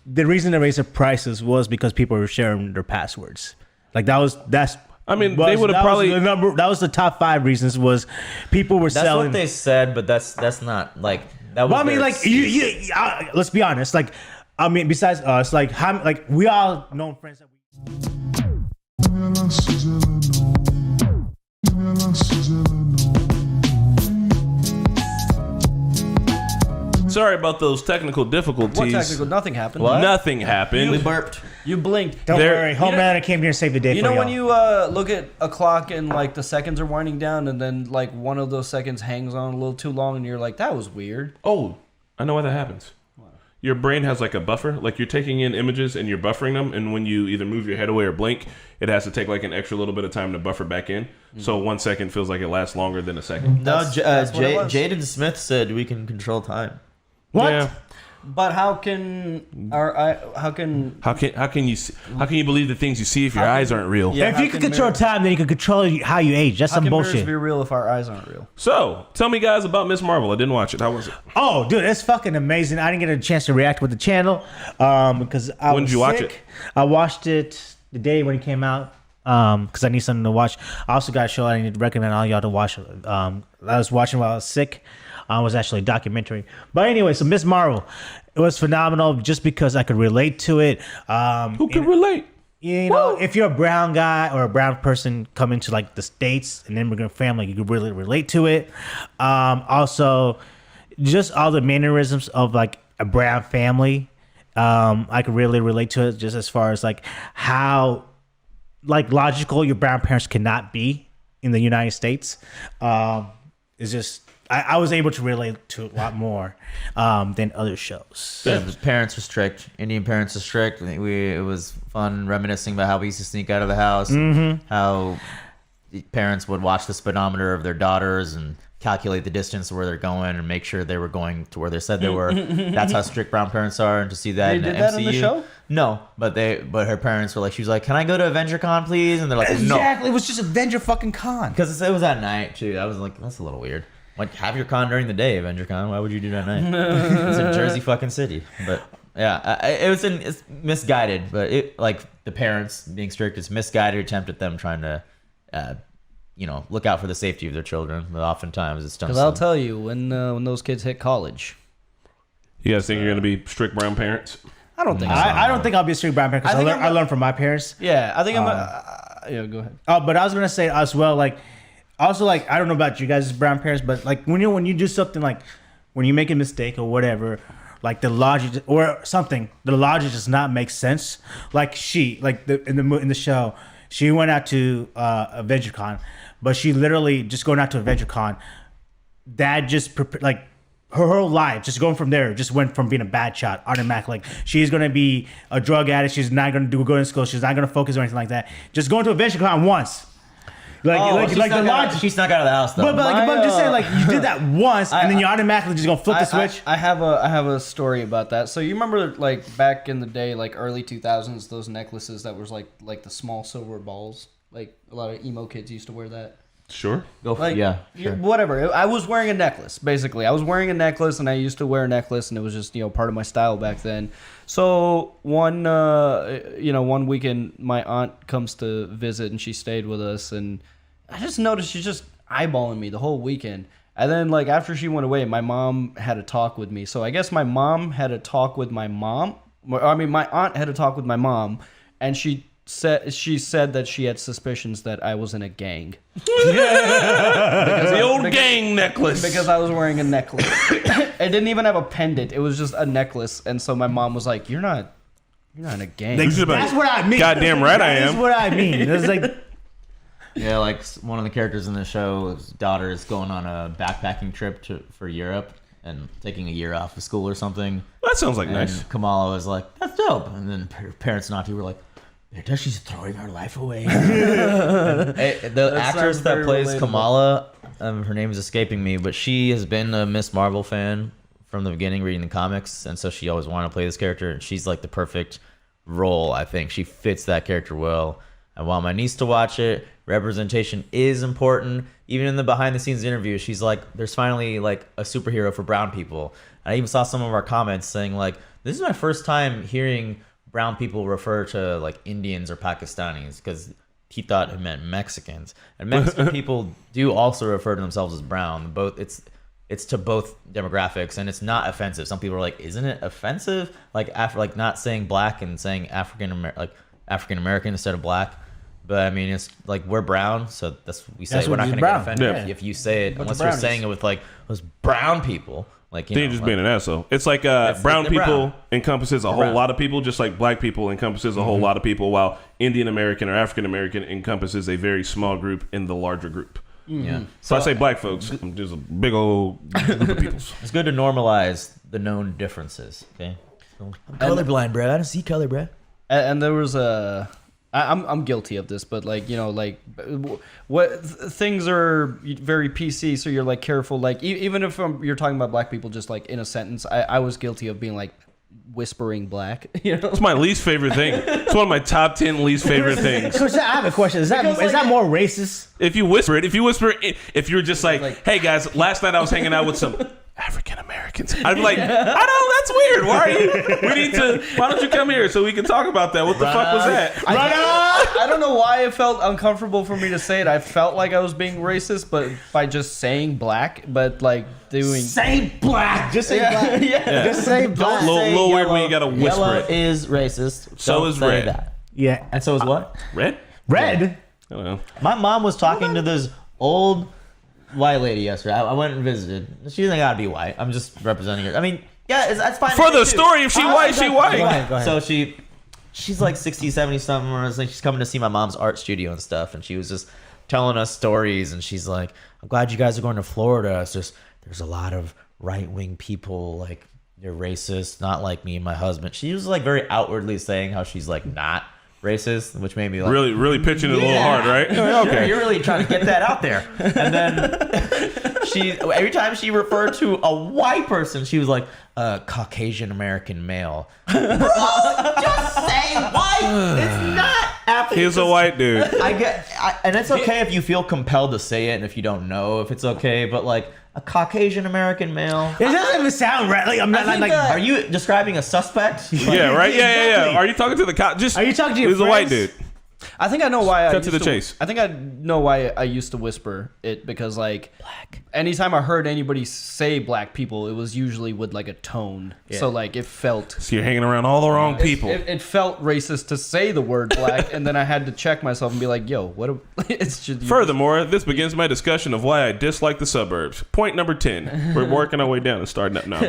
Speaker 3: reason they raised the prices was because people were sharing their passwords. Like that's.
Speaker 1: I mean, they would've probably-
Speaker 3: that was the top 5 reasons was people were
Speaker 2: That's
Speaker 3: selling.
Speaker 2: what they said, but that's not like that was.
Speaker 3: Well, I mean,
Speaker 2: their
Speaker 3: like let's be honest. Like, I mean, besides us, like we all know friends that we.
Speaker 1: sorry about those technical difficulties.
Speaker 4: What technical? Nothing happened.
Speaker 2: What?
Speaker 1: Nothing happened.
Speaker 2: We burped.
Speaker 4: You blinked.
Speaker 3: Don't
Speaker 1: There-
Speaker 3: worry, Homelander came here to save the day
Speaker 4: You
Speaker 3: for
Speaker 4: know
Speaker 3: y'all.
Speaker 4: when you look at a clock and like the seconds are winding down, and then like one of those seconds hangs on a little too long, and you're like, that was weird.
Speaker 1: Oh, I know why that happens. Your brain has like a buffer. Like you're taking in images and you're buffering them, and when you either move your head away or blink, it has to take like an extra little bit of time to buffer back in. So 1 second feels like it lasts longer than a second.
Speaker 2: No,
Speaker 4: That's what it was.
Speaker 2: Jaden Smith said we can control time.
Speaker 3: What?
Speaker 1: Yeah.
Speaker 4: But how can
Speaker 1: How can you believe the things you see if your eyes aren't real?
Speaker 4: Yeah,
Speaker 3: If
Speaker 4: how
Speaker 3: you can
Speaker 4: can
Speaker 3: control
Speaker 4: mirror-
Speaker 3: time, then you can control how you age. That's
Speaker 4: how
Speaker 3: some
Speaker 4: can mirrors
Speaker 3: bullshit.
Speaker 4: be real if our eyes aren't real?
Speaker 1: So tell me, guys, about Miss Marvel. I didn't watch it. How was it?
Speaker 3: Oh, dude, it's fucking amazing. I didn't get a chance to react with the channel because I
Speaker 1: When
Speaker 3: was
Speaker 1: did you watch
Speaker 3: sick.
Speaker 1: it?
Speaker 3: I watched it the day when it came out because I need something to watch. I also got a show I need to recommend all y'all to watch. I was watching while I was sick. It was actually a documentary. But anyway, so Miss Marvel, it was phenomenal just because I could relate to it.
Speaker 1: Who can relate?
Speaker 3: You know, if you're a brown guy or a brown person coming to like the States, an immigrant family, you could really relate to it. Also, just all the mannerisms of like a brown family, I could really relate to it. Just as far as like how like logical your brown parents cannot be in the United States. It's just I was able to relate to it a lot more than other shows.
Speaker 2: His parents were strict. Indian parents are strict. I think it was fun reminiscing about how we used to sneak out of the house. How the parents would watch the speedometer of their daughters and calculate the distance to where they're going and make sure they were going to where they said they were. That's how strict brown parents are. And to see that
Speaker 4: They
Speaker 2: in the
Speaker 4: did that
Speaker 2: MCU,
Speaker 4: in the show?
Speaker 2: No, but her parents were like, she was like, "Can I go to AvengerCon, please?" And they're like, "No,"
Speaker 3: Exactly, it was just Avenger fucking Con.
Speaker 2: because it was at night too. I was like, that's a little weird. Like, have your con during the day, AvengerCon. Why would you do that at night? It's in Jersey fucking City. But yeah, it's misguided. But it like the parents being strict, it's misguided attempt at them trying to, look out for the safety of their children. But oftentimes it's done.
Speaker 4: Because I'll tell you, when those kids hit college,
Speaker 1: You guys think you're gonna be strict brown parents?
Speaker 4: I don't think so.
Speaker 3: I don't think I'll be a strict brown parent because
Speaker 4: I think
Speaker 3: I learned from my parents.
Speaker 4: Yeah, I think I'm. Yeah, go ahead.
Speaker 3: But I was gonna say as well, like, also like I don't know about you guys as brown parents, but like when you do something like when you make a mistake or whatever, like the logic or something, the logic does not make sense. Like in the show, she went out to AvengerCon, but she literally just going out to AvengerCon. Dad just like her whole life, just going from there, just went from being a bad child, automatically. Like she's gonna be a drug addict. She's not gonna go to school. She's not gonna focus or anything like that. Just going to AvengerCon once. Like the logic.
Speaker 2: She snuck out of the house though.
Speaker 3: But I'm just saying, like you did that once, and then you automatically just gonna flip the switch.
Speaker 4: I have a story about that. So you remember like back in the day, like early 2000s, those necklaces that was like the small silver balls. Like a lot of emo kids used to wear that.
Speaker 1: Sure.
Speaker 2: Go for
Speaker 4: Like,
Speaker 2: yeah. Sure.
Speaker 4: whatever. I was wearing a necklace, basically. I was wearing a necklace, and I used to wear a necklace, and it was just, part of my style back then. So one weekend, my aunt comes to visit, and she stayed with us, and I just noticed she's just eyeballing me the whole weekend. And then, like, after she went away, my mom had a talk with me. So I guess my mom had a talk with my mom. I mean, my aunt had a talk with my mom, and she said that she had suspicions that I was in a gang.
Speaker 1: The old gang necklace.
Speaker 4: Because I was wearing a necklace. It didn't even have a pendant. It was just a necklace. And so my mom was like, you're not in a gang.
Speaker 3: That's what I mean.
Speaker 1: Goddamn right I am.
Speaker 3: That's what I mean. It's like,
Speaker 2: Yeah, like one of the characters in the show's daughter is going on a backpacking trip for Europe and taking a year off of school or something.
Speaker 1: That sounds like
Speaker 2: And
Speaker 1: nice.
Speaker 2: Kamala was like, "That's dope." And then her parents and auntie were like, "Does she's throwing her life away?" The actress that
Speaker 4: very
Speaker 2: plays
Speaker 4: relatable.
Speaker 2: Kamala, her name is escaping me, but she has been a Miss Marvel fan from the beginning, reading the comics, and so she always wanted to play this character. And she's like the perfect role. I think she fits that character well. I want my niece to watch it. Representation is important. Even in the behind the scenes interview, she's like, there's finally like a superhero for brown people. And I even saw some of our comments saying like, this is my first time hearing brown people refer to like Indians or Pakistanis, because he thought it meant Mexicans. And Mexican people do also refer to themselves as brown. Both it's to both demographics, and it's not offensive. Some people are like, isn't it offensive? Like after like not saying black and saying African American instead of black. But I mean, it's like we're brown, so we say
Speaker 3: That's
Speaker 2: we're
Speaker 3: what
Speaker 2: not
Speaker 3: is
Speaker 2: going to get
Speaker 3: brown.
Speaker 2: offended
Speaker 3: Yeah.
Speaker 2: if you say it, unless
Speaker 3: the
Speaker 2: you're
Speaker 3: brownies.
Speaker 2: saying it with like those brown people. Like
Speaker 1: Then you're just
Speaker 2: like,
Speaker 1: being an asshole. It's like
Speaker 2: like
Speaker 1: brown
Speaker 2: they're
Speaker 1: people
Speaker 2: brown.
Speaker 1: encompasses a whole
Speaker 2: brown.
Speaker 1: lot of people, just like black people encompasses a whole lot of people, while Indian American or African American encompasses a very small group in the larger group.
Speaker 2: Yeah.
Speaker 1: So I say black folks, I'm just a big old group of peoples.
Speaker 2: It's good to normalize the known differences. Okay. I'm colorblind, bro. I don't see color, bro.
Speaker 4: And there was a... I'm guilty of this, but like, things are very PC, so you're like careful. Like even if you're talking about black people, just like in a sentence, I was guilty of being like whispering black.
Speaker 1: It's my least favorite thing. It's one of my top 10 least favorite things.
Speaker 3: Coach, I have a question. Is that more racist?
Speaker 1: If you whisper it, if you're just like, hey guys, last night I was hanging out with some African Americans, I'd be like, I know, that's weird. Why don't you come here so we can talk about that? What the fuck was that?
Speaker 4: I don't know why it felt uncomfortable for me to say it. I felt like I was being racist, but by just saying black, but like doing...
Speaker 3: Say black. Just say black.
Speaker 4: Yeah.
Speaker 3: Just say black.
Speaker 1: Don't little weird when you gotta whisper
Speaker 2: Yellow
Speaker 1: it.
Speaker 2: is racist.
Speaker 1: So
Speaker 2: Don't
Speaker 1: is
Speaker 2: say
Speaker 1: red.
Speaker 2: That.
Speaker 3: Yeah.
Speaker 2: And so is what?
Speaker 1: Red?
Speaker 3: Red.
Speaker 1: I don't know.
Speaker 2: My mom was talking to this old white lady yesterday. I went and visited. She doesn't gotta be white. I'm just representing her. I mean, yeah, that's fine.
Speaker 1: For the
Speaker 2: too.
Speaker 1: story, if she white, she white.
Speaker 3: Go ahead.
Speaker 2: So she's like 60, 70 something. Or like she's coming to see my mom's art studio and stuff. And she was just telling us stories. And she's like, I'm glad you guys are going to Florida. It's just, there's a lot of right wing people. Like, they're racist, not like me and my husband. She was like very outwardly saying how she's like not racist, which made me like,
Speaker 1: Really pitching it a little hard, right? Okay.
Speaker 2: you're really trying to get that out there. And then every time she referred to a white person, she was like, Caucasian American male. Bro, just say white. It's not African.
Speaker 1: He's a white dude.
Speaker 2: And it's okay if you feel compelled to say it, and if you don't know if it's okay, but like a Caucasian American male.
Speaker 3: It doesn't even sound right. Like I'm not like.
Speaker 2: Are you describing a suspect?
Speaker 1: Yeah, right? Yeah.
Speaker 3: Exactly.
Speaker 1: Are you talking to the cop? Just
Speaker 3: Are you talking to your
Speaker 1: He's a white
Speaker 3: friends?
Speaker 1: dude.
Speaker 4: I think I know why
Speaker 1: Cut to the chase.
Speaker 4: I think I know why I used to whisper it, because like anytime I heard anybody say black people, it was usually with like a tone. So like it felt...
Speaker 1: So you're hanging around all the wrong people.
Speaker 4: It felt racist to say the word black, and then I had to check myself and be like, yo, what... It's just...
Speaker 1: Furthermore, this begins my discussion of why I dislike the suburbs. Point number 10. We're working our way down and starting up now.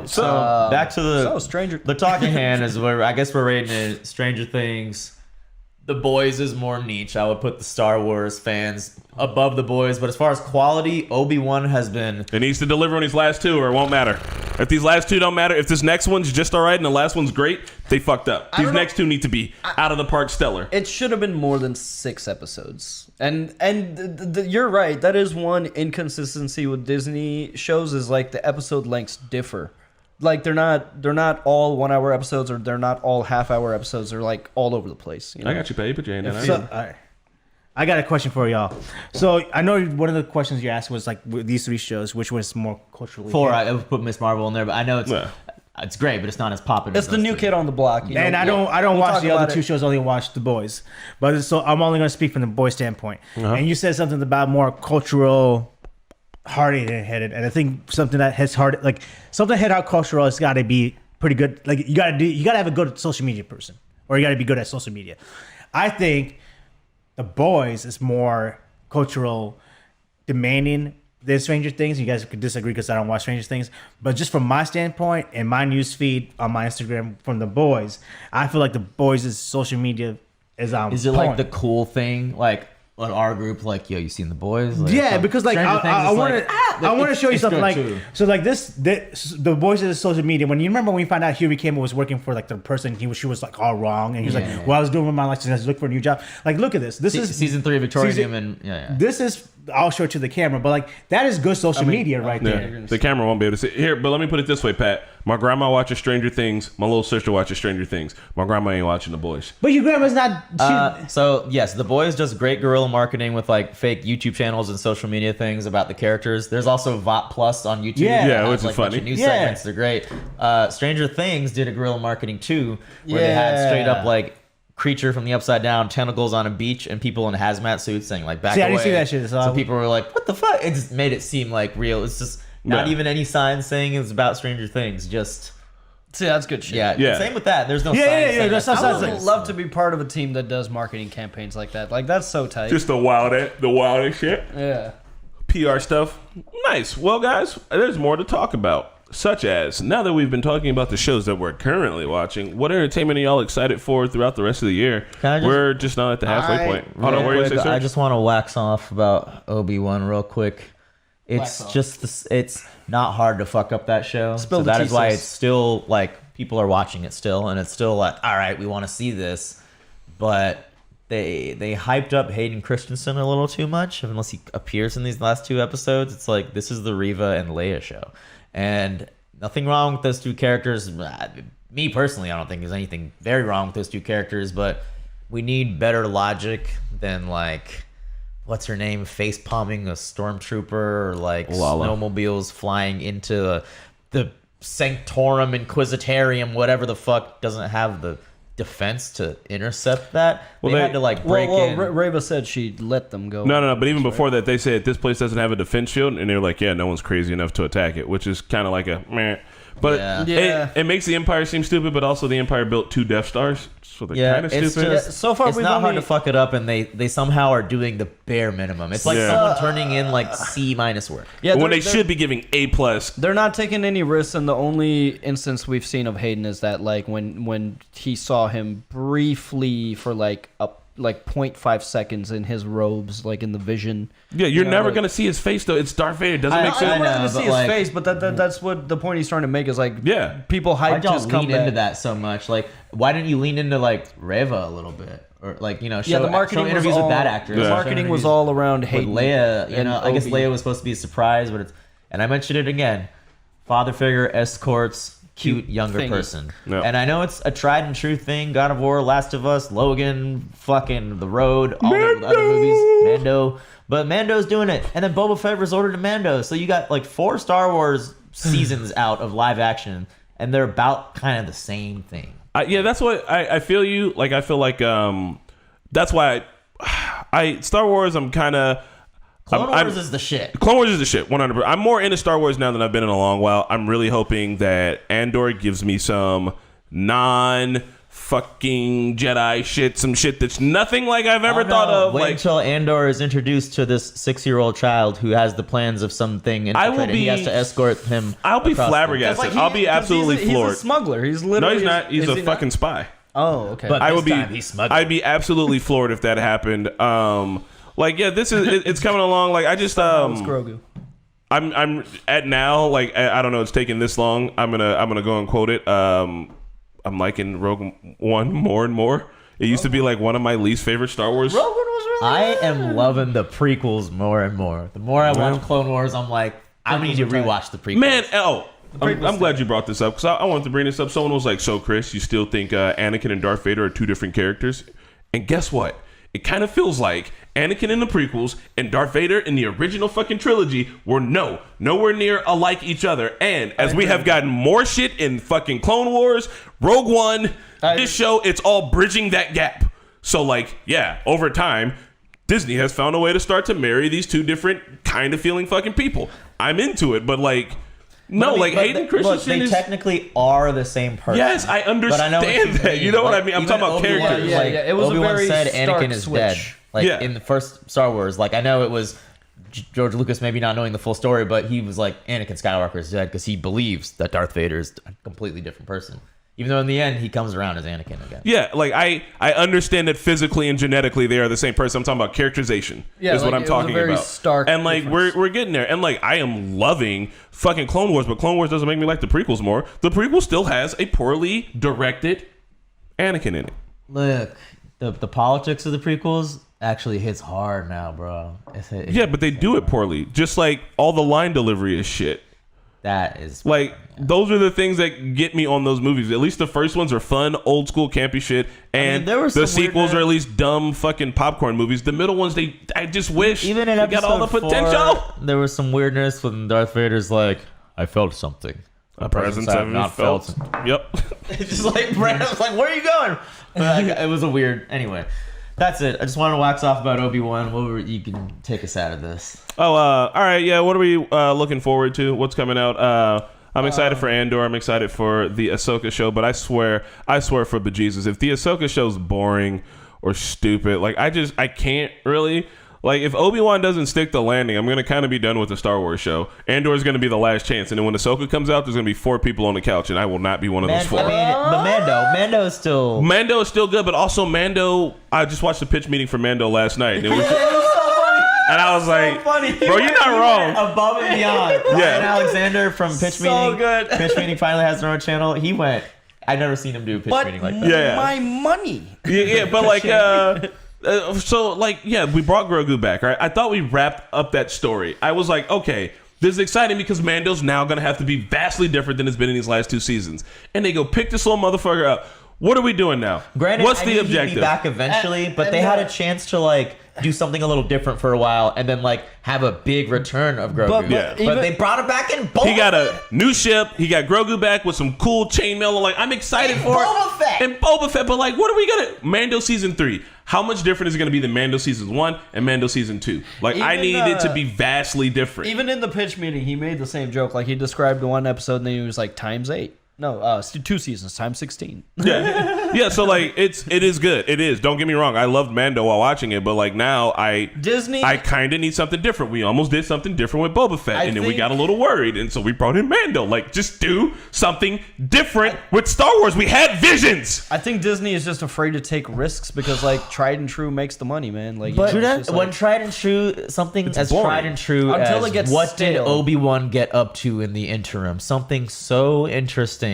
Speaker 2: So back to
Speaker 4: Stranger...
Speaker 2: the talking hand is where I guess we're rating it. Stranger Things. The Boys is more niche. I would put the Star Wars fans above The Boys, but as far as quality, Obi-Wan has been...
Speaker 1: It needs to deliver on these last two or it won't matter. If these last two don't matter, if this next one's just all right and the last one's great, they fucked up. These next two need to be out of the park stellar.
Speaker 4: It should have been more than 6 episodes. And you're right. That is one inconsistency with Disney shows, is like the episode lengths differ. like they're not all 1 hour episodes, or they're not all half-hour episodes. They're like all over the place. You know?
Speaker 1: I got you, babe. Put your hand down.
Speaker 3: So, all right. I got a question for y'all. So I know one of the questions you asked was like with these 3 shows, which was more culturally.
Speaker 2: 4, I would put Miss Marvel in there, but I know it's great, but it's not as popular.
Speaker 4: It's the new kid on the block. You
Speaker 3: and
Speaker 4: know?
Speaker 3: I don't watch the other 2
Speaker 4: it.
Speaker 3: shows. I only watch The Boys. But so I'm only going to speak from the boys' standpoint. And you said something about more cultural, hard-headed, and I think something that hits hard, like something hit out cultural, it's got to be pretty good. Like you got to have a good social media person, or you got to be good at social media. I think The Boys is more cultural, demanding than Stranger Things. You guys could disagree because I don't watch Stranger Things, but just from my standpoint and my news feed on my Instagram from The Boys, I feel like The Boys' social media is on.
Speaker 2: Is it like the cool thing, like on our group, like yo, you seen The Boys? Like,
Speaker 3: yeah, because like
Speaker 2: Stranger Things
Speaker 3: I
Speaker 2: is
Speaker 3: want
Speaker 2: like,
Speaker 3: to I want to show you
Speaker 2: it's
Speaker 3: something
Speaker 2: good
Speaker 3: like
Speaker 2: too.
Speaker 3: so like this The Boys is social media. When you remember when we found out Huey Campbell was working for like the person she was like all wrong, and he was like, well, I was doing with my life to look for a new job. Like look at this. This is
Speaker 2: season 3 of Victorium, and
Speaker 3: this is, I'll show it to the camera, but like that is good social media right there.
Speaker 1: Yeah, the camera won't be able to see here, but let me put it this way, Pat. My grandma watches Stranger Things. My little sister watches Stranger Things. My grandma ain't watching The Boys.
Speaker 3: But your grandma's not.
Speaker 2: So yes, The Boys does great guerrilla marketing with like fake YouTube channels and social media things about the characters. There's also VOT Plus on YouTube.
Speaker 3: Yeah.
Speaker 2: that has,
Speaker 1: which is
Speaker 2: like, a bunch
Speaker 1: funny.
Speaker 2: of news
Speaker 3: Yeah.
Speaker 2: segments. They're great. Stranger Things did a guerrilla marketing too, where they had straight up like creature from the upside down, tentacles on a beach, and people in hazmat suits saying like back
Speaker 3: See, I
Speaker 2: away.
Speaker 3: didn't see that shit,
Speaker 2: So people were like, what the fuck? It just made it seem like real. It's just not
Speaker 1: Yeah.
Speaker 2: even any signs saying it's about Stranger Things. Just
Speaker 4: See, that's good shit.
Speaker 2: yeah. Same with that. There's no
Speaker 3: Yeah,
Speaker 2: signs.
Speaker 3: yeah, yeah,
Speaker 2: saying
Speaker 3: that's
Speaker 2: that's
Speaker 3: not
Speaker 4: I
Speaker 2: about
Speaker 3: signs.
Speaker 4: would
Speaker 2: Stranger
Speaker 4: love to be part of a team that does marketing campaigns like that. Like that's so tight.
Speaker 1: Just the wildest shit.
Speaker 4: yeah.
Speaker 1: PR stuff. Nice. Well, guys, there's more to talk about. Such as, now that we've been talking about the shows that we're currently watching, what entertainment are y'all excited for throughout the rest of the year?
Speaker 2: Can I just-
Speaker 1: We're just not at the halfway point. Hold on, where you say,
Speaker 2: I
Speaker 1: sir?
Speaker 2: just want to wax off about Obi-Wan real quick. It's just it's not hard to fuck up that show.
Speaker 4: Spill
Speaker 2: So
Speaker 4: the
Speaker 2: that
Speaker 4: tea
Speaker 2: is why
Speaker 4: sauce.
Speaker 2: it's still like people are watching it still, and it's still like, all right, we want to see this, but they hyped up Hayden Christensen a little too much. Unless he appears in these last 2 episodes, it's like this is the Reva and Leia show, and nothing wrong with those 2 characters. Me personally, I don't think there's anything very wrong with those 2 characters, but we need better logic than like, what's her name, face palming a stormtrooper, or like
Speaker 1: Lala.
Speaker 2: snowmobiles flying into the Sanctorum Inquisitorium, whatever the fuck, doesn't have the defense to intercept that.
Speaker 1: Well,
Speaker 2: they
Speaker 1: they-
Speaker 2: had to like break in.
Speaker 4: Reva said she let them go.
Speaker 1: No. But even before that, they said this place doesn't have a defense shield, and they're like, yeah, no one's crazy enough to attack it, which is kind of like a meh. But
Speaker 2: Yeah.
Speaker 1: it makes the Empire seem stupid, but also the Empire built 2 Death Stars, so they're
Speaker 2: Yeah,
Speaker 1: kind of
Speaker 2: it's
Speaker 1: stupid.
Speaker 2: just
Speaker 4: So far
Speaker 2: it's
Speaker 4: we've
Speaker 2: not hard
Speaker 4: only-
Speaker 2: to fuck it up, and they somehow are doing the bare minimum. It's like
Speaker 1: Yeah.
Speaker 2: someone turning in like C- work.
Speaker 4: Yeah,
Speaker 1: when
Speaker 4: they're-
Speaker 1: they should be giving A+.
Speaker 4: They're not taking any risks, and the only instance we've seen of Hayden is that like when he saw him briefly for like 0.5 seconds in his robes, like in the vision.
Speaker 1: Yeah, you're
Speaker 4: You know,
Speaker 1: never
Speaker 4: like-
Speaker 1: going to see his face, though. It's Darth Vader. It doesn't
Speaker 2: I-
Speaker 1: make
Speaker 4: I
Speaker 1: sense.
Speaker 4: wanted
Speaker 2: know,
Speaker 4: to see
Speaker 2: but,
Speaker 4: his
Speaker 2: like-
Speaker 4: face, but that's what the point he's trying to make is like,
Speaker 1: Yeah.
Speaker 4: people
Speaker 2: Why
Speaker 4: hype
Speaker 2: don't
Speaker 4: just come
Speaker 2: lean into
Speaker 4: back.
Speaker 2: that so much? Like, why didn't you lean into like Reva a little bit, or like show,
Speaker 4: Yeah, the marketing
Speaker 2: show interviews
Speaker 4: was all,
Speaker 2: with that actor.
Speaker 4: The
Speaker 1: Yeah.
Speaker 4: marketing was all around
Speaker 2: with
Speaker 4: Hayden.
Speaker 2: Leia.
Speaker 4: and
Speaker 2: I guess
Speaker 4: Obi.
Speaker 2: Leia was supposed to be a surprise, but it's, and I mentioned it again. Father figure escorts cute younger
Speaker 4: thingy.
Speaker 2: person,
Speaker 1: Yeah.
Speaker 2: and I know it's a tried and true thing. God of War, Last of Us, Logan, fucking The Road, all the other movies, Mando. But Mando's doing it, and then Boba Fett resorted to Mando. So you got like 4 Star Wars seasons out of live action, and they're about kind of the same thing.
Speaker 1: Yeah, that's what I feel you. Like, I feel like that's why I Star Wars, I'm kind of...
Speaker 2: Clone Wars is the shit.
Speaker 1: Clone Wars is the shit, 100%. I'm more into Star Wars now than I've been in a long while. I'm really hoping that Andor gives me some non-fucking Jedi shit, some shit that's nothing like I've ever thought of.
Speaker 2: Wait
Speaker 1: Like,
Speaker 2: until Andor is introduced to this 6-year-old child who has the plans of something infiltrated. He has to escort him.
Speaker 1: I'll be
Speaker 2: across the-
Speaker 1: flabbergasted. I'll be absolutely floored.
Speaker 4: He's a smuggler. He's
Speaker 1: No,
Speaker 4: literally.
Speaker 1: he's not. He's
Speaker 4: is
Speaker 1: a
Speaker 4: he
Speaker 1: fucking
Speaker 4: not?
Speaker 1: spy.
Speaker 4: Oh, okay.
Speaker 2: But
Speaker 1: I
Speaker 2: this
Speaker 1: would be.
Speaker 2: time he's smuggling.
Speaker 1: I'd be absolutely floored if that happened. Like, yeah, this is it's coming along. Like, I just
Speaker 4: It's Grogu.
Speaker 1: I'm at now, like, I don't know, it's taking this long. I'm gonna go and quote it. I'm liking Rogue One more and more. It used to be like one of my least favorite Star Wars.
Speaker 4: Rogue One was really.
Speaker 2: I am loving the prequels more and more. The more I watch Clone Wars, I'm like, I need to rewatch the prequels.
Speaker 1: Man, I'm glad you brought this up because I wanted to bring this up. Someone was like, "So, Chris, you still think Anakin and Darth Vader are two different characters?" And guess what? It kind of feels like Anakin in the prequels and Darth Vader in the original fucking trilogy were nowhere near alike each other. And as we have gotten more shit in fucking Clone Wars, Rogue One, this show, it's all bridging that gap. So, like, yeah, over time, Disney has found a way to start to marry these two different kind of feeling fucking people. I'm into it, but like, no, like Hayden Christensen
Speaker 2: they technically are the same person.
Speaker 1: Yes, I understand that. You know what I mean? I'm talking about characters.
Speaker 4: Yeah, it was
Speaker 2: Obi-Wan
Speaker 4: a very
Speaker 2: said
Speaker 4: stark
Speaker 2: Anakin is
Speaker 4: switch.
Speaker 2: dead. Like in the first Star Wars, like I know it was George Lucas maybe not knowing the full story, but he was like Anakin Skywalker is dead because he believes that Darth Vader is a completely different person. Even though in the end he comes around as Anakin again.
Speaker 1: Yeah, like I understand that physically and genetically they are the same person. I'm talking about characterization.
Speaker 4: Yeah,
Speaker 1: is what I'm talking
Speaker 4: very
Speaker 1: about.
Speaker 4: Stark
Speaker 1: and like
Speaker 4: difference.
Speaker 1: we're getting there. And like I am loving fucking Clone Wars, but Clone Wars doesn't make me like the prequels more. The prequel still has a poorly directed Anakin in it.
Speaker 2: Look, the politics of the prequels actually hits hard now, bro.
Speaker 1: Yeah, but they do it poorly. Just like all the line delivery is shit.
Speaker 2: That is
Speaker 1: like those are the things that get me on those movies. At least the first ones are fun, old school, campy shit, and
Speaker 2: there were
Speaker 1: the
Speaker 2: some
Speaker 1: sequels
Speaker 2: weird-
Speaker 1: are at least dumb fucking popcorn movies. The middle ones, I just wish
Speaker 2: even in
Speaker 1: they
Speaker 2: episode
Speaker 1: got all the
Speaker 2: 4,
Speaker 1: potential.
Speaker 2: there was some weirdness when Darth Vader's like, "I felt something."
Speaker 1: A presence I have not felt. Yep.
Speaker 2: It's just like Brandon was like, "Where are you going?" Like, it was a weird. Anyway, that's it. I just wanted to wax off about Obi-Wan. You can take us out of this.
Speaker 1: Oh, all right. Yeah. What are we looking forward to? What's coming out? I'm excited for Andor. I'm excited for the Ahsoka show. But I swear for bejesus, if the Ahsoka show's boring or stupid, like I can't really. Like, if Obi-Wan doesn't stick the landing, I'm going to kind of be done with the Star Wars show. Andor is going to be the last chance. And then when Ahsoka comes out, there's going to be 4 people on the couch, and I will not be one of those 4.
Speaker 2: But Mando is still...
Speaker 1: Mando is still good, but also Mando... I just watched the pitch meeting for Mando last night. And it was... And I was like, bro, you're not wrong.
Speaker 2: Above and beyond. Ryan Alexander from Pitch Meeting.
Speaker 4: good.
Speaker 2: Pitch Meeting finally has their own channel. He went... I've never seen him do a pitch meeting like that.
Speaker 1: Yeah.
Speaker 4: My money.
Speaker 1: Yeah, but like... so, like, yeah, we brought Grogu back, right? I thought we wrapped up that story. I was like, okay, this is exciting because Mando's now going to have to be vastly different than it's been in these last 2 seasons. And they go pick this little motherfucker up. What are we doing now?
Speaker 2: Granted,
Speaker 1: what's
Speaker 2: I
Speaker 1: the
Speaker 2: knew
Speaker 1: objective?
Speaker 2: He'd be back eventually, but they had a chance to, like, do something a little different for a while and then, like, have a big return of Grogu. But they brought it back in Boba
Speaker 1: He got a new ship. He got Grogu back with some cool chainmail. Like, I'm excited for
Speaker 2: Boba Fett.
Speaker 1: And Boba Fett. But like, what are we gonna Mando season 3? How much different is it gonna be than Mando season 1 and Mando season 2? Like, I need it to be vastly different.
Speaker 4: Even in the pitch meeting, he made the same joke. Like, he described one episode and then he was like, times 8. No, 2 seasons, times 16.
Speaker 1: Yeah. So like, it is good. It is. Don't get me wrong. I loved Mando while watching it, but like now I kind of need something different. We almost did something different with Boba Fett, and then we got a little worried, and so we brought in Mando. Like, just do something different with Star Wars. We had visions.
Speaker 4: I think Disney is just afraid to take risks because like tried and true makes the money, man. Like,
Speaker 2: But
Speaker 4: it's just
Speaker 2: when
Speaker 4: like-
Speaker 2: tried and true, something as
Speaker 1: boring.
Speaker 2: tried and true
Speaker 4: Until
Speaker 2: as
Speaker 4: it gets
Speaker 2: what did
Speaker 4: stale.
Speaker 2: Obi-Wan get up to in the interim? Something so interesting.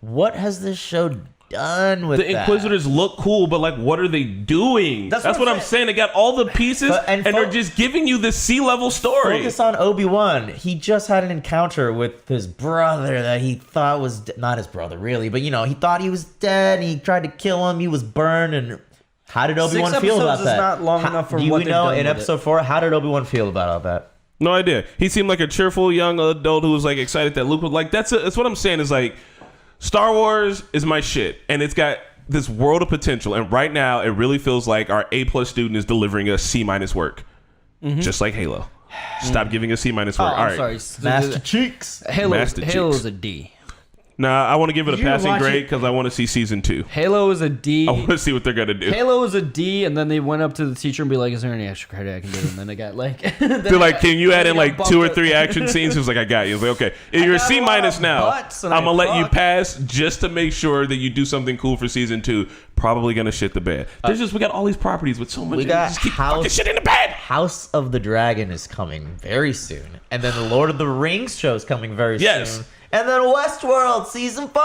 Speaker 2: What has this show done with
Speaker 1: The
Speaker 2: that?
Speaker 1: Inquisitors look cool, but like, what are they doing? That's what I'm saying. They got all the pieces, and they're just giving you this sea-level story.
Speaker 2: Focus on Obi-Wan. He just had an encounter with his brother that he thought was not his brother, really, but you know, he thought he was dead. And he tried to kill him. He was burned. And how did Obi-Wan
Speaker 4: 6
Speaker 2: feel about
Speaker 4: episodes is
Speaker 2: that?
Speaker 4: not long enough for
Speaker 2: do
Speaker 4: what
Speaker 2: you
Speaker 4: they've
Speaker 2: know
Speaker 4: done
Speaker 2: in
Speaker 4: with
Speaker 2: episode 4? How did Obi-Wan feel about all that?
Speaker 1: No idea. He seemed like a cheerful young adult who was like excited that Luke was like. That's what I'm saying. Is like, Star Wars is my shit, and it's got this world of potential. And right now, it really feels like our A+ student is delivering a C- work, just like Halo. Stop giving a C- work.
Speaker 4: Oh,
Speaker 1: All
Speaker 4: I'm
Speaker 1: right,
Speaker 4: sorry.
Speaker 2: Master Cheeks.
Speaker 1: Master
Speaker 4: Halo's
Speaker 1: Cheeks.
Speaker 4: a D.
Speaker 1: Nah, I want to give it a
Speaker 3: Did you
Speaker 1: passing
Speaker 3: watch
Speaker 1: grade
Speaker 3: it?
Speaker 1: because I want to see season 2.
Speaker 4: Halo is a D.
Speaker 1: I want to see what they're gonna do.
Speaker 4: Halo is a D, and then they went up to the teacher and be like, "Is there any extra credit I can do?" And then they got like,
Speaker 1: They're like, "Can you add in like 2 or 3
Speaker 4: bumped
Speaker 1: action scenes?" He was like, "I got you." I was like, "Okay, if you're a
Speaker 4: got
Speaker 1: C-
Speaker 4: a lot of
Speaker 1: now,
Speaker 4: butts and
Speaker 1: I'm gonna
Speaker 4: I
Speaker 1: let you
Speaker 4: fuck."
Speaker 1: pass just to make sure that you do something cool for season 2. Probably gonna shit the bed. There's we got all these properties with so much.
Speaker 2: We got
Speaker 1: just keep fucking shit in the bed.
Speaker 2: House of the Dragon is coming very soon, and then the Lord of the Rings show is coming very soon, and then Westworld season 4.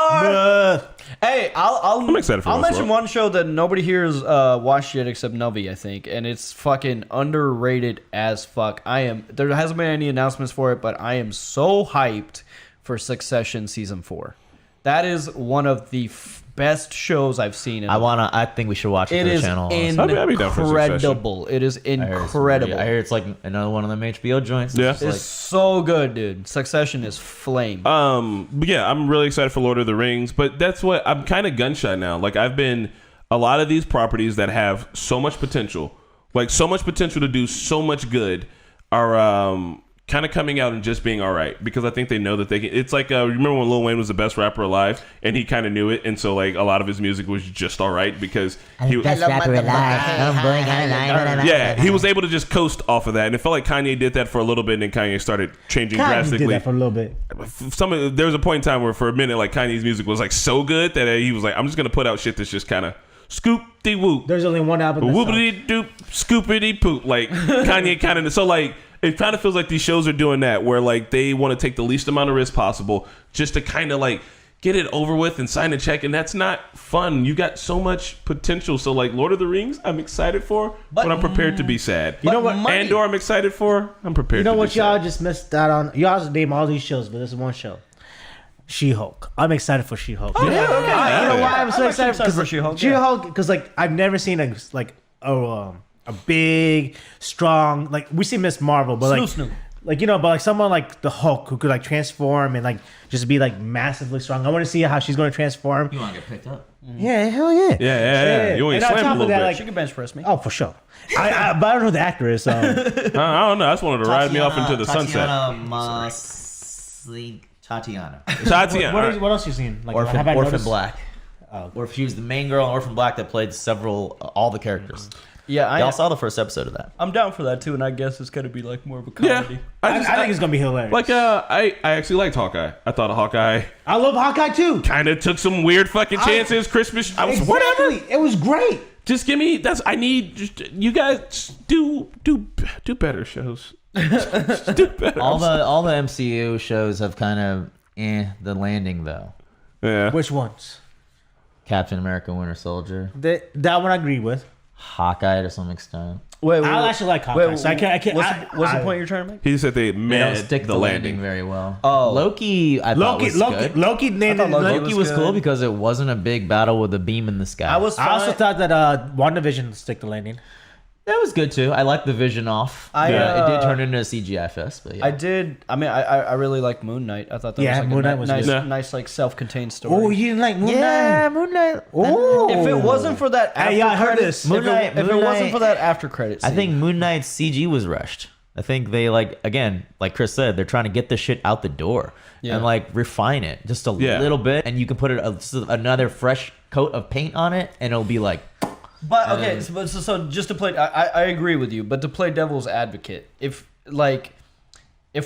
Speaker 4: Hey, I'm
Speaker 1: excited for
Speaker 4: I'll
Speaker 1: Westworld.
Speaker 4: mention one show that nobody here has watched yet except Novi, I think, and it's fucking underrated as fuck. There hasn't been any announcements for it, but I am so hyped for Succession season 4. That is one of the best shows I've seen.
Speaker 2: I think we should watch it for the channel.
Speaker 1: I'd be down for
Speaker 4: Incredible. It is incredible.
Speaker 2: I hear it's like another one of them HBO joints.
Speaker 1: Yeah.
Speaker 2: It's
Speaker 4: It's so good, dude. Succession is flame.
Speaker 1: But yeah, I'm really excited for Lord of the Rings, but that's what I'm kind of gun shy now. Like I've been a lot of these properties that have so much potential, like so much potential to do so much good, are kind of coming out and just being all right, because I think they know that they can. It's like remember when Lil Wayne was the best rapper alive, and he kind of knew it, and so like a lot of his music was just all right because he was
Speaker 2: best rapper alive.
Speaker 1: yeah, he was able to just coast off of that, and it felt like Kanye did that for a little bit, and then Kanye started changing drastically.
Speaker 3: Did that for a little bit.
Speaker 1: There was a point in time where for a minute like Kanye's music was like so good that he was like, I'm just gonna put out shit that's just kind of scoop de whoop.
Speaker 3: There's only one album.
Speaker 1: Whoopity doop, scoopity poop. Like Kanye kind of. So like it kind of feels like these shows are doing that, where like they want to take the least amount of risk possible just to kind of like get it over with and sign a check, and that's not fun. You got so much potential. So like Lord of the Rings, I'm excited for, but I'm prepared to be sad.
Speaker 3: You know what?
Speaker 1: Andor, I'm excited for. I'm prepared.
Speaker 3: You know
Speaker 1: to
Speaker 3: what?
Speaker 1: be
Speaker 3: Y'all
Speaker 1: sad.
Speaker 3: just missed out on. Y'all name all these shows, but this is one show. She-Hulk. I'm excited for She-Hulk.
Speaker 4: Oh, yeah, okay.
Speaker 3: You know why I'm so excited
Speaker 4: for She-Hulk?
Speaker 3: She-Hulk, because like I've never seen a big, strong, like we see Miss Marvel, but like
Speaker 4: Snoop.
Speaker 3: like but like someone like the Hulk who could like transform and like just be like massively strong. I want to see how she's going to transform.
Speaker 2: You want to get picked up?
Speaker 3: Yeah, hell yeah.
Speaker 1: Yeah. You want
Speaker 3: And
Speaker 1: to
Speaker 3: on
Speaker 1: slam
Speaker 3: top
Speaker 1: a
Speaker 3: of
Speaker 1: little
Speaker 3: that,
Speaker 1: bit.
Speaker 3: like-
Speaker 4: She can bench press me.
Speaker 3: Oh, for sure. But I don't know who the actor is. So
Speaker 1: I don't know. I just wanted to ride me off into the sunset.
Speaker 2: Tatiana.
Speaker 1: Tatiana.
Speaker 3: what else you seen? Like,
Speaker 2: Orphan,
Speaker 3: have I
Speaker 2: Orphan
Speaker 3: noticed?
Speaker 2: Black. Or she was the main girl in Orphan Black that played all the characters.
Speaker 4: Yeah,
Speaker 2: Y'all saw the first episode of that.
Speaker 4: I'm down for that too, and I guess it's gonna be like more of a
Speaker 1: Yeah.
Speaker 4: comedy.
Speaker 3: I think it's gonna be hilarious.
Speaker 1: Like I actually liked Hawkeye. I thought Hawkeye
Speaker 3: I love Hawkeye too.
Speaker 1: kind of took some weird fucking chances. Christmas, I was
Speaker 3: Exactly.
Speaker 1: whatever.
Speaker 3: It was great.
Speaker 1: Just give me. I need. Just you guys do better shows. Just do better.
Speaker 2: All the MCU shows have kind of the landing though.
Speaker 1: Yeah.
Speaker 3: Which ones?
Speaker 2: Captain America: Winter Soldier,
Speaker 3: That one I agree with.
Speaker 2: Hawkeye to some extent.
Speaker 4: Wait,
Speaker 3: I actually like Hawkeye. So I can't.
Speaker 4: What's the point you're trying to make?
Speaker 1: He said they
Speaker 2: They don't
Speaker 1: made
Speaker 2: stick
Speaker 1: the
Speaker 2: the
Speaker 1: landing.
Speaker 2: landing very well.
Speaker 4: Oh.
Speaker 2: Loki, I thought was good.
Speaker 3: Loki named
Speaker 4: I thought Loki
Speaker 2: Loki was
Speaker 4: was
Speaker 2: cool
Speaker 4: good.
Speaker 2: because it wasn't a big battle with a beam in the sky.
Speaker 4: I
Speaker 3: also thought that WandaVision stick the landing.
Speaker 2: That was good too. I liked the vision off.
Speaker 4: I,
Speaker 2: It did turn into a CGI fest, but yeah.
Speaker 4: I did. I mean, I really like Moon Knight. I thought that
Speaker 3: Yeah,
Speaker 4: was like
Speaker 3: Moon Knight
Speaker 4: a
Speaker 3: was
Speaker 4: nice,
Speaker 1: good.
Speaker 4: nice, like self-contained story.
Speaker 3: Oh, you didn't like Moon
Speaker 2: yeah,
Speaker 3: Knight?
Speaker 2: Moon Knight.
Speaker 3: Oh,
Speaker 4: If it wasn't for that after
Speaker 3: Hey, yeah, I heard
Speaker 4: credits,
Speaker 3: this.
Speaker 2: Moon Knight-
Speaker 4: if it
Speaker 2: Moon
Speaker 4: wasn't
Speaker 2: Knight-
Speaker 4: for that after credits,
Speaker 2: I think Moon Knight's CG was rushed. I think they like Chris said, they're trying to get the shit out the door and like refine it just a little bit, and you can put just another fresh coat of paint on it, and it'll be like.
Speaker 4: But okay, so just to play, I agree with you. But to play devil's advocate, if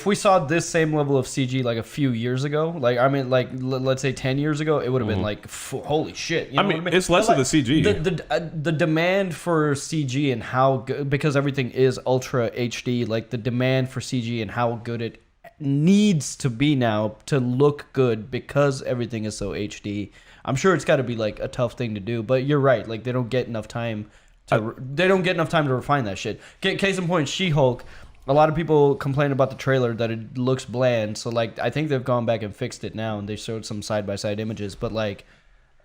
Speaker 4: we saw this same level of CG like a few years ago, like I mean, like let's say 10 years ago, it would have been like holy shit. You know what
Speaker 1: it's less
Speaker 4: But,
Speaker 1: of the CG.
Speaker 4: The demand for CG and how good, because everything is ultra HD, like the demand for CG and how good it needs to be now to look good because everything is so HD. I'm sure it's got to be like a tough thing to do, but you're right. Like they don't get enough time to refine that shit. Case in point, She-Hulk. A lot of people complain about the trailer that it looks bland. So like I think they've gone back and fixed it now, and they showed some side by side images. But like,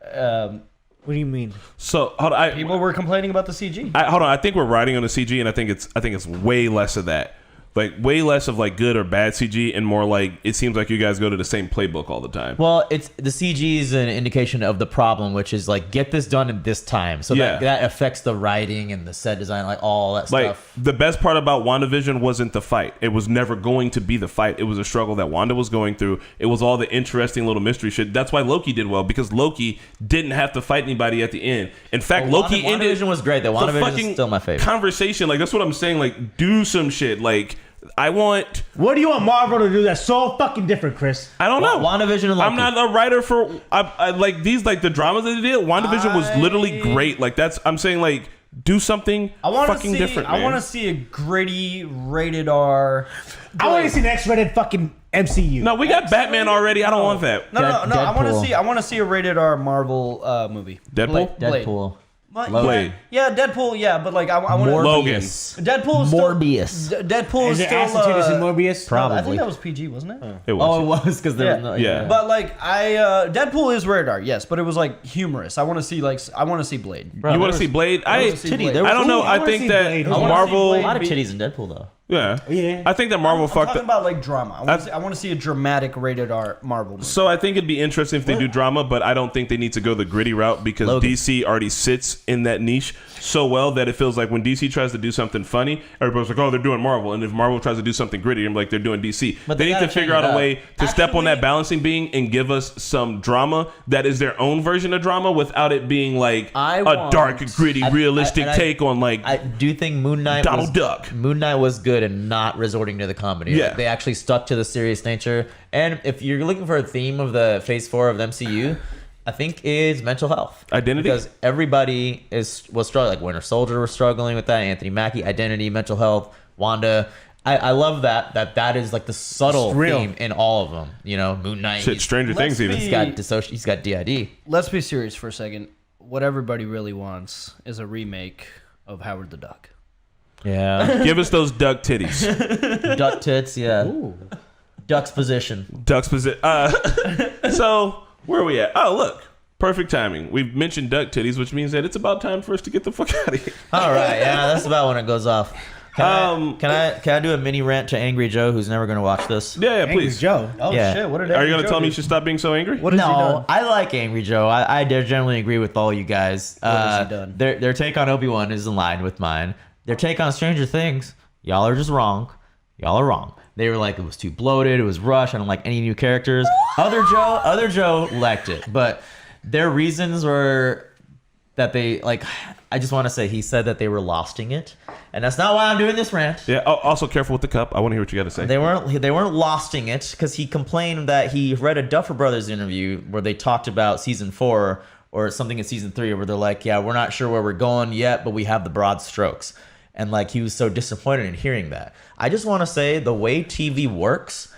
Speaker 3: What do you mean?
Speaker 1: So hold on.
Speaker 4: people were complaining about the CG.
Speaker 1: Hold on. I think we're riding on the CG, and I think it's way less of that. Like way less of like good or bad CG, and more like it seems like you guys go to the same playbook all the time.
Speaker 2: Well, it's the CG is an indication of the problem, which is like get this done in this time, so that affects the writing and the set design, like all that
Speaker 1: Like
Speaker 2: stuff.
Speaker 1: the best part about WandaVision wasn't the fight. It was never going to be the fight. It was a struggle that Wanda was going through. It was all the interesting little mystery shit. That's why Loki did well, because Loki didn't have to fight anybody at the end. In fact, Loki ended.
Speaker 2: WandaVision was great. The WandaVision is still my favorite.
Speaker 1: Conversation, like that's what I'm saying. Like do some shit. Like I want.
Speaker 3: What do you want Marvel to do that's so fucking different, Chris?
Speaker 1: I don't know.
Speaker 2: WandaVision and Loki.
Speaker 1: I'm not a writer for. I like these, like the dramas that they did. WandaVision was literally great. Like that's. I'm saying like do something fucking different. Man.
Speaker 4: I want to see a gritty rated R.
Speaker 3: I want to see the X-rated fucking MCU.
Speaker 1: No, we got Batman already. I don't want that.
Speaker 4: No. I want to
Speaker 2: Deadpool.
Speaker 4: see. I want to see a rated R Marvel movie.
Speaker 1: Deadpool?
Speaker 4: Blade.
Speaker 2: Deadpool.
Speaker 1: Blade.
Speaker 4: Yeah, Deadpool. Yeah, but like I want
Speaker 1: Logan.
Speaker 4: Deadpool. Is still,
Speaker 2: Morbius.
Speaker 4: Deadpool is
Speaker 3: Is it
Speaker 4: still.
Speaker 3: S02 to Morbius?
Speaker 2: Probably.
Speaker 4: I think that was PG, wasn't it?
Speaker 1: It was.
Speaker 2: Oh, it was because there was no.
Speaker 1: Yeah.
Speaker 4: But like Deadpool is rated R, yes, but it was like humorous. I want to see Blade.
Speaker 1: You want to see Blade? I
Speaker 4: wanna see Blade.
Speaker 1: don't know.
Speaker 3: Ooh, I
Speaker 1: I
Speaker 3: wanna
Speaker 1: think
Speaker 3: see
Speaker 1: that
Speaker 3: Blade. I
Speaker 2: wanna
Speaker 3: wanna
Speaker 1: Marvel.
Speaker 2: A lot of titties in Deadpool though.
Speaker 1: Yeah.
Speaker 3: Yeah.
Speaker 1: I think that Marvel
Speaker 4: I'm
Speaker 1: fucked
Speaker 4: talking
Speaker 1: up.
Speaker 4: about like drama. I want to see a dramatic rated R Marvel movie.
Speaker 1: So I think it'd be interesting if they do drama, but I don't think they need to go the gritty route because
Speaker 2: Logan.
Speaker 1: DC already sits in that niche so well that it feels like when DC tries to do something funny, everybody's like, oh, they're doing Marvel. And if Marvel tries to do something gritty, I'm like, they're doing DC.
Speaker 2: But
Speaker 1: they
Speaker 2: they
Speaker 1: need to
Speaker 2: gotta
Speaker 1: figure
Speaker 2: change
Speaker 1: out
Speaker 2: it
Speaker 1: a
Speaker 2: up.
Speaker 1: way to step on that
Speaker 2: Actually-
Speaker 1: balancing beam and give us some drama that is their own version of drama without it being like a dark, gritty, realistic
Speaker 2: and I-
Speaker 1: take on like
Speaker 2: I do think Moon Knight
Speaker 1: Donald Duck.
Speaker 2: Moon Knight was good and not resorting to the comedy.
Speaker 1: Yeah.
Speaker 2: Like, they actually stuck to the serious nature. And if you're looking for a theme of the Phase 4 of the MCU, I think is mental health.
Speaker 1: Identity?
Speaker 2: Because everybody was struggling. Like Winter Soldier was struggling with that. Anthony Mackie, identity, mental health. Wanda. I love that is like the subtle
Speaker 3: It's real.
Speaker 2: theme in all of them. You know, Moon Knight.
Speaker 1: Shit, Stranger Things even.
Speaker 2: He's got he's got DID.
Speaker 4: Let's be serious for a second. What everybody really wants is a remake of Howard the Duck.
Speaker 2: Yeah.
Speaker 1: Give us those duck titties.
Speaker 2: Duck tits, yeah. Duck's position.
Speaker 1: Duck's position. So where are we at? Oh, look. Perfect timing. We've mentioned duck titties, which means that it's about time for us to get the fuck out of here.
Speaker 2: All right, yeah, that's about when it goes off. Can I do a mini rant to Angry Joe, who's never going to watch this?
Speaker 1: Yeah,
Speaker 3: Angry
Speaker 1: please.
Speaker 3: Joe.
Speaker 4: Oh
Speaker 2: Yeah.
Speaker 4: shit! What did
Speaker 1: Are you
Speaker 4: going to
Speaker 1: tell me you should stop being so angry?
Speaker 4: What has he
Speaker 2: No,
Speaker 4: done?
Speaker 2: I like Angry Joe. I generally agree with all you guys.
Speaker 4: has he done?
Speaker 2: Their take on Obi-Wan is in line with mine. Their take on Stranger Things, y'all are just wrong. Y'all are wrong. They were like, it was too bloated, it was rushed, I don't like any new characters. Other Joe liked it, but their reasons were that they like. I just want to say he said that they were losting it, and that's not why I'm doing this rant.
Speaker 1: Yeah. Oh, also, careful with the cup. I want to hear what you got to say.
Speaker 2: They weren't losting it because he complained that he read a Duffer Brothers interview where they talked about season 4 or something in season 3 where they're like, yeah, we're not sure where we're going yet, but we have the broad strokes. And like he was so disappointed in hearing that. I just want to say the way TV works,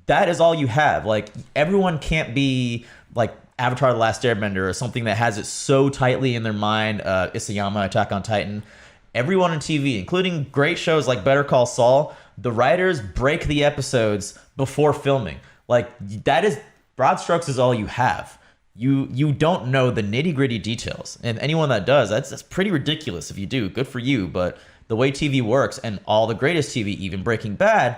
Speaker 2: that is all you have. Like everyone can't be like Avatar: The Last Airbender or something that has it so tightly in their mind. Isayama, Attack on Titan. Everyone on TV, including great shows like Better Call Saul, the writers break the episodes before filming. Like that is broad strokes is all you have. You don't know the nitty gritty details, and anyone that does, that's pretty ridiculous. If you do, good for you. But the way TV works, and all the greatest TV, even Breaking Bad,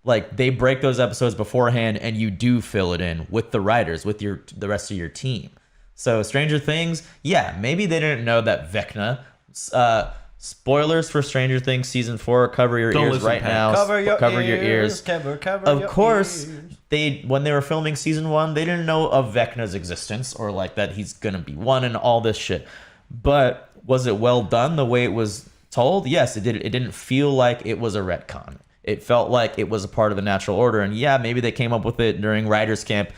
Speaker 2: like they break those episodes beforehand, and you do fill it in with the writers, with the rest of your team. So Stranger Things, yeah, maybe they didn't know that Vecna. Spoilers for Stranger Things season 4. Cover your
Speaker 1: Don't
Speaker 2: ears
Speaker 1: listen,
Speaker 2: right
Speaker 1: Pat.
Speaker 2: now.
Speaker 4: Cover your
Speaker 2: ears.
Speaker 4: Cover
Speaker 2: Of
Speaker 4: your
Speaker 2: course,
Speaker 4: ears.
Speaker 2: when they were filming season 1, they didn't know of Vecna's existence or like that he's gonna be one and all this shit. But was it well done the way it was told? Yes, it did. It didn't feel like it was a retcon. It felt like it was a part of the natural order. And yeah, maybe they came up with it during writers' camp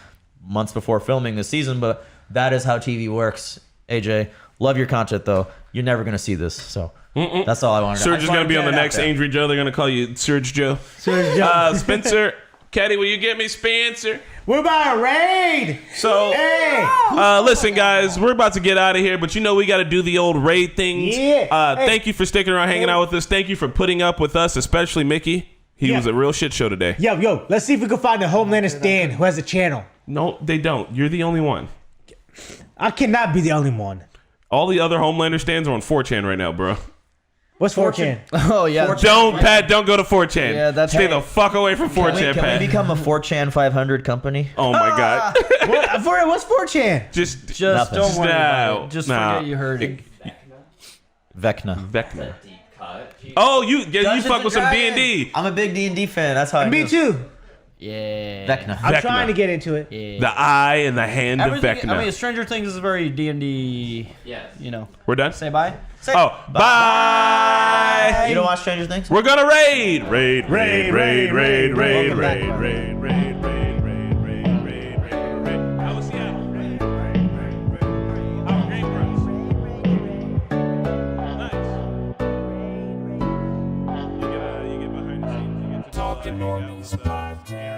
Speaker 2: months before filming the season, but that is how TV works. AJ, love your content though. You're never gonna see this, so. That's all I wanted.
Speaker 1: Serge is going to be on the next Angry Joe. They're going to call you Serge Joe. Spencer, Caddy, will you get me Spencer?
Speaker 3: We're about to raid.
Speaker 1: So,
Speaker 3: Hey.
Speaker 1: listen, guys, we're about to get out of here, but you know we got to do the old raid things.
Speaker 3: Yeah. Hey.
Speaker 1: Thank you for sticking around, hanging out with us. Thank you for putting up with us, especially Mickey. He
Speaker 3: Yeah.
Speaker 1: was a real shit show today.
Speaker 3: Yo, let's see if we can find a Homelander stan who has a channel.
Speaker 1: No, they don't. You're the only one.
Speaker 3: I cannot be the only one.
Speaker 1: All the other Homelander stands are on 4chan right now, bro.
Speaker 3: What's 4chan?
Speaker 4: Oh yeah.
Speaker 1: Pat, don't go to 4chan.
Speaker 4: Yeah, that's
Speaker 1: Stay
Speaker 4: right.
Speaker 1: the fuck away from 4chan,
Speaker 2: Can
Speaker 1: Pat.
Speaker 2: we become a 4chan 500 company?
Speaker 1: Oh my god.
Speaker 3: What's 4chan?
Speaker 1: Just
Speaker 4: Just
Speaker 2: Nothing.
Speaker 4: don't worry about
Speaker 1: No,
Speaker 4: it. Just
Speaker 1: no.
Speaker 4: forget you heard it.
Speaker 2: Vecna.
Speaker 1: Vecna. Oh, you
Speaker 2: Dungeons
Speaker 1: fuck with some
Speaker 2: and
Speaker 1: D&D.
Speaker 2: I'm a big D&D fan. That's how I
Speaker 3: Me
Speaker 2: knew.
Speaker 3: too.
Speaker 4: Yeah.
Speaker 2: Vecna.
Speaker 3: I'm
Speaker 1: Vecna.
Speaker 3: trying to get into it.
Speaker 4: Yeah.
Speaker 1: The eye and the hand of
Speaker 4: Everything,
Speaker 1: Vecna.
Speaker 4: I mean, Stranger Things is very D&D.
Speaker 2: Yes.
Speaker 4: You know.
Speaker 1: We're done?
Speaker 4: Say bye. Say
Speaker 1: Oh, bye.
Speaker 2: You don't watch Stranger Things?
Speaker 1: We're gonna raid. Raid.
Speaker 3: Welcome back.
Speaker 1: How was Seattle? How great for us. Nice. You get behind the scenes. You get to
Speaker 6: Talking Normies Podcast.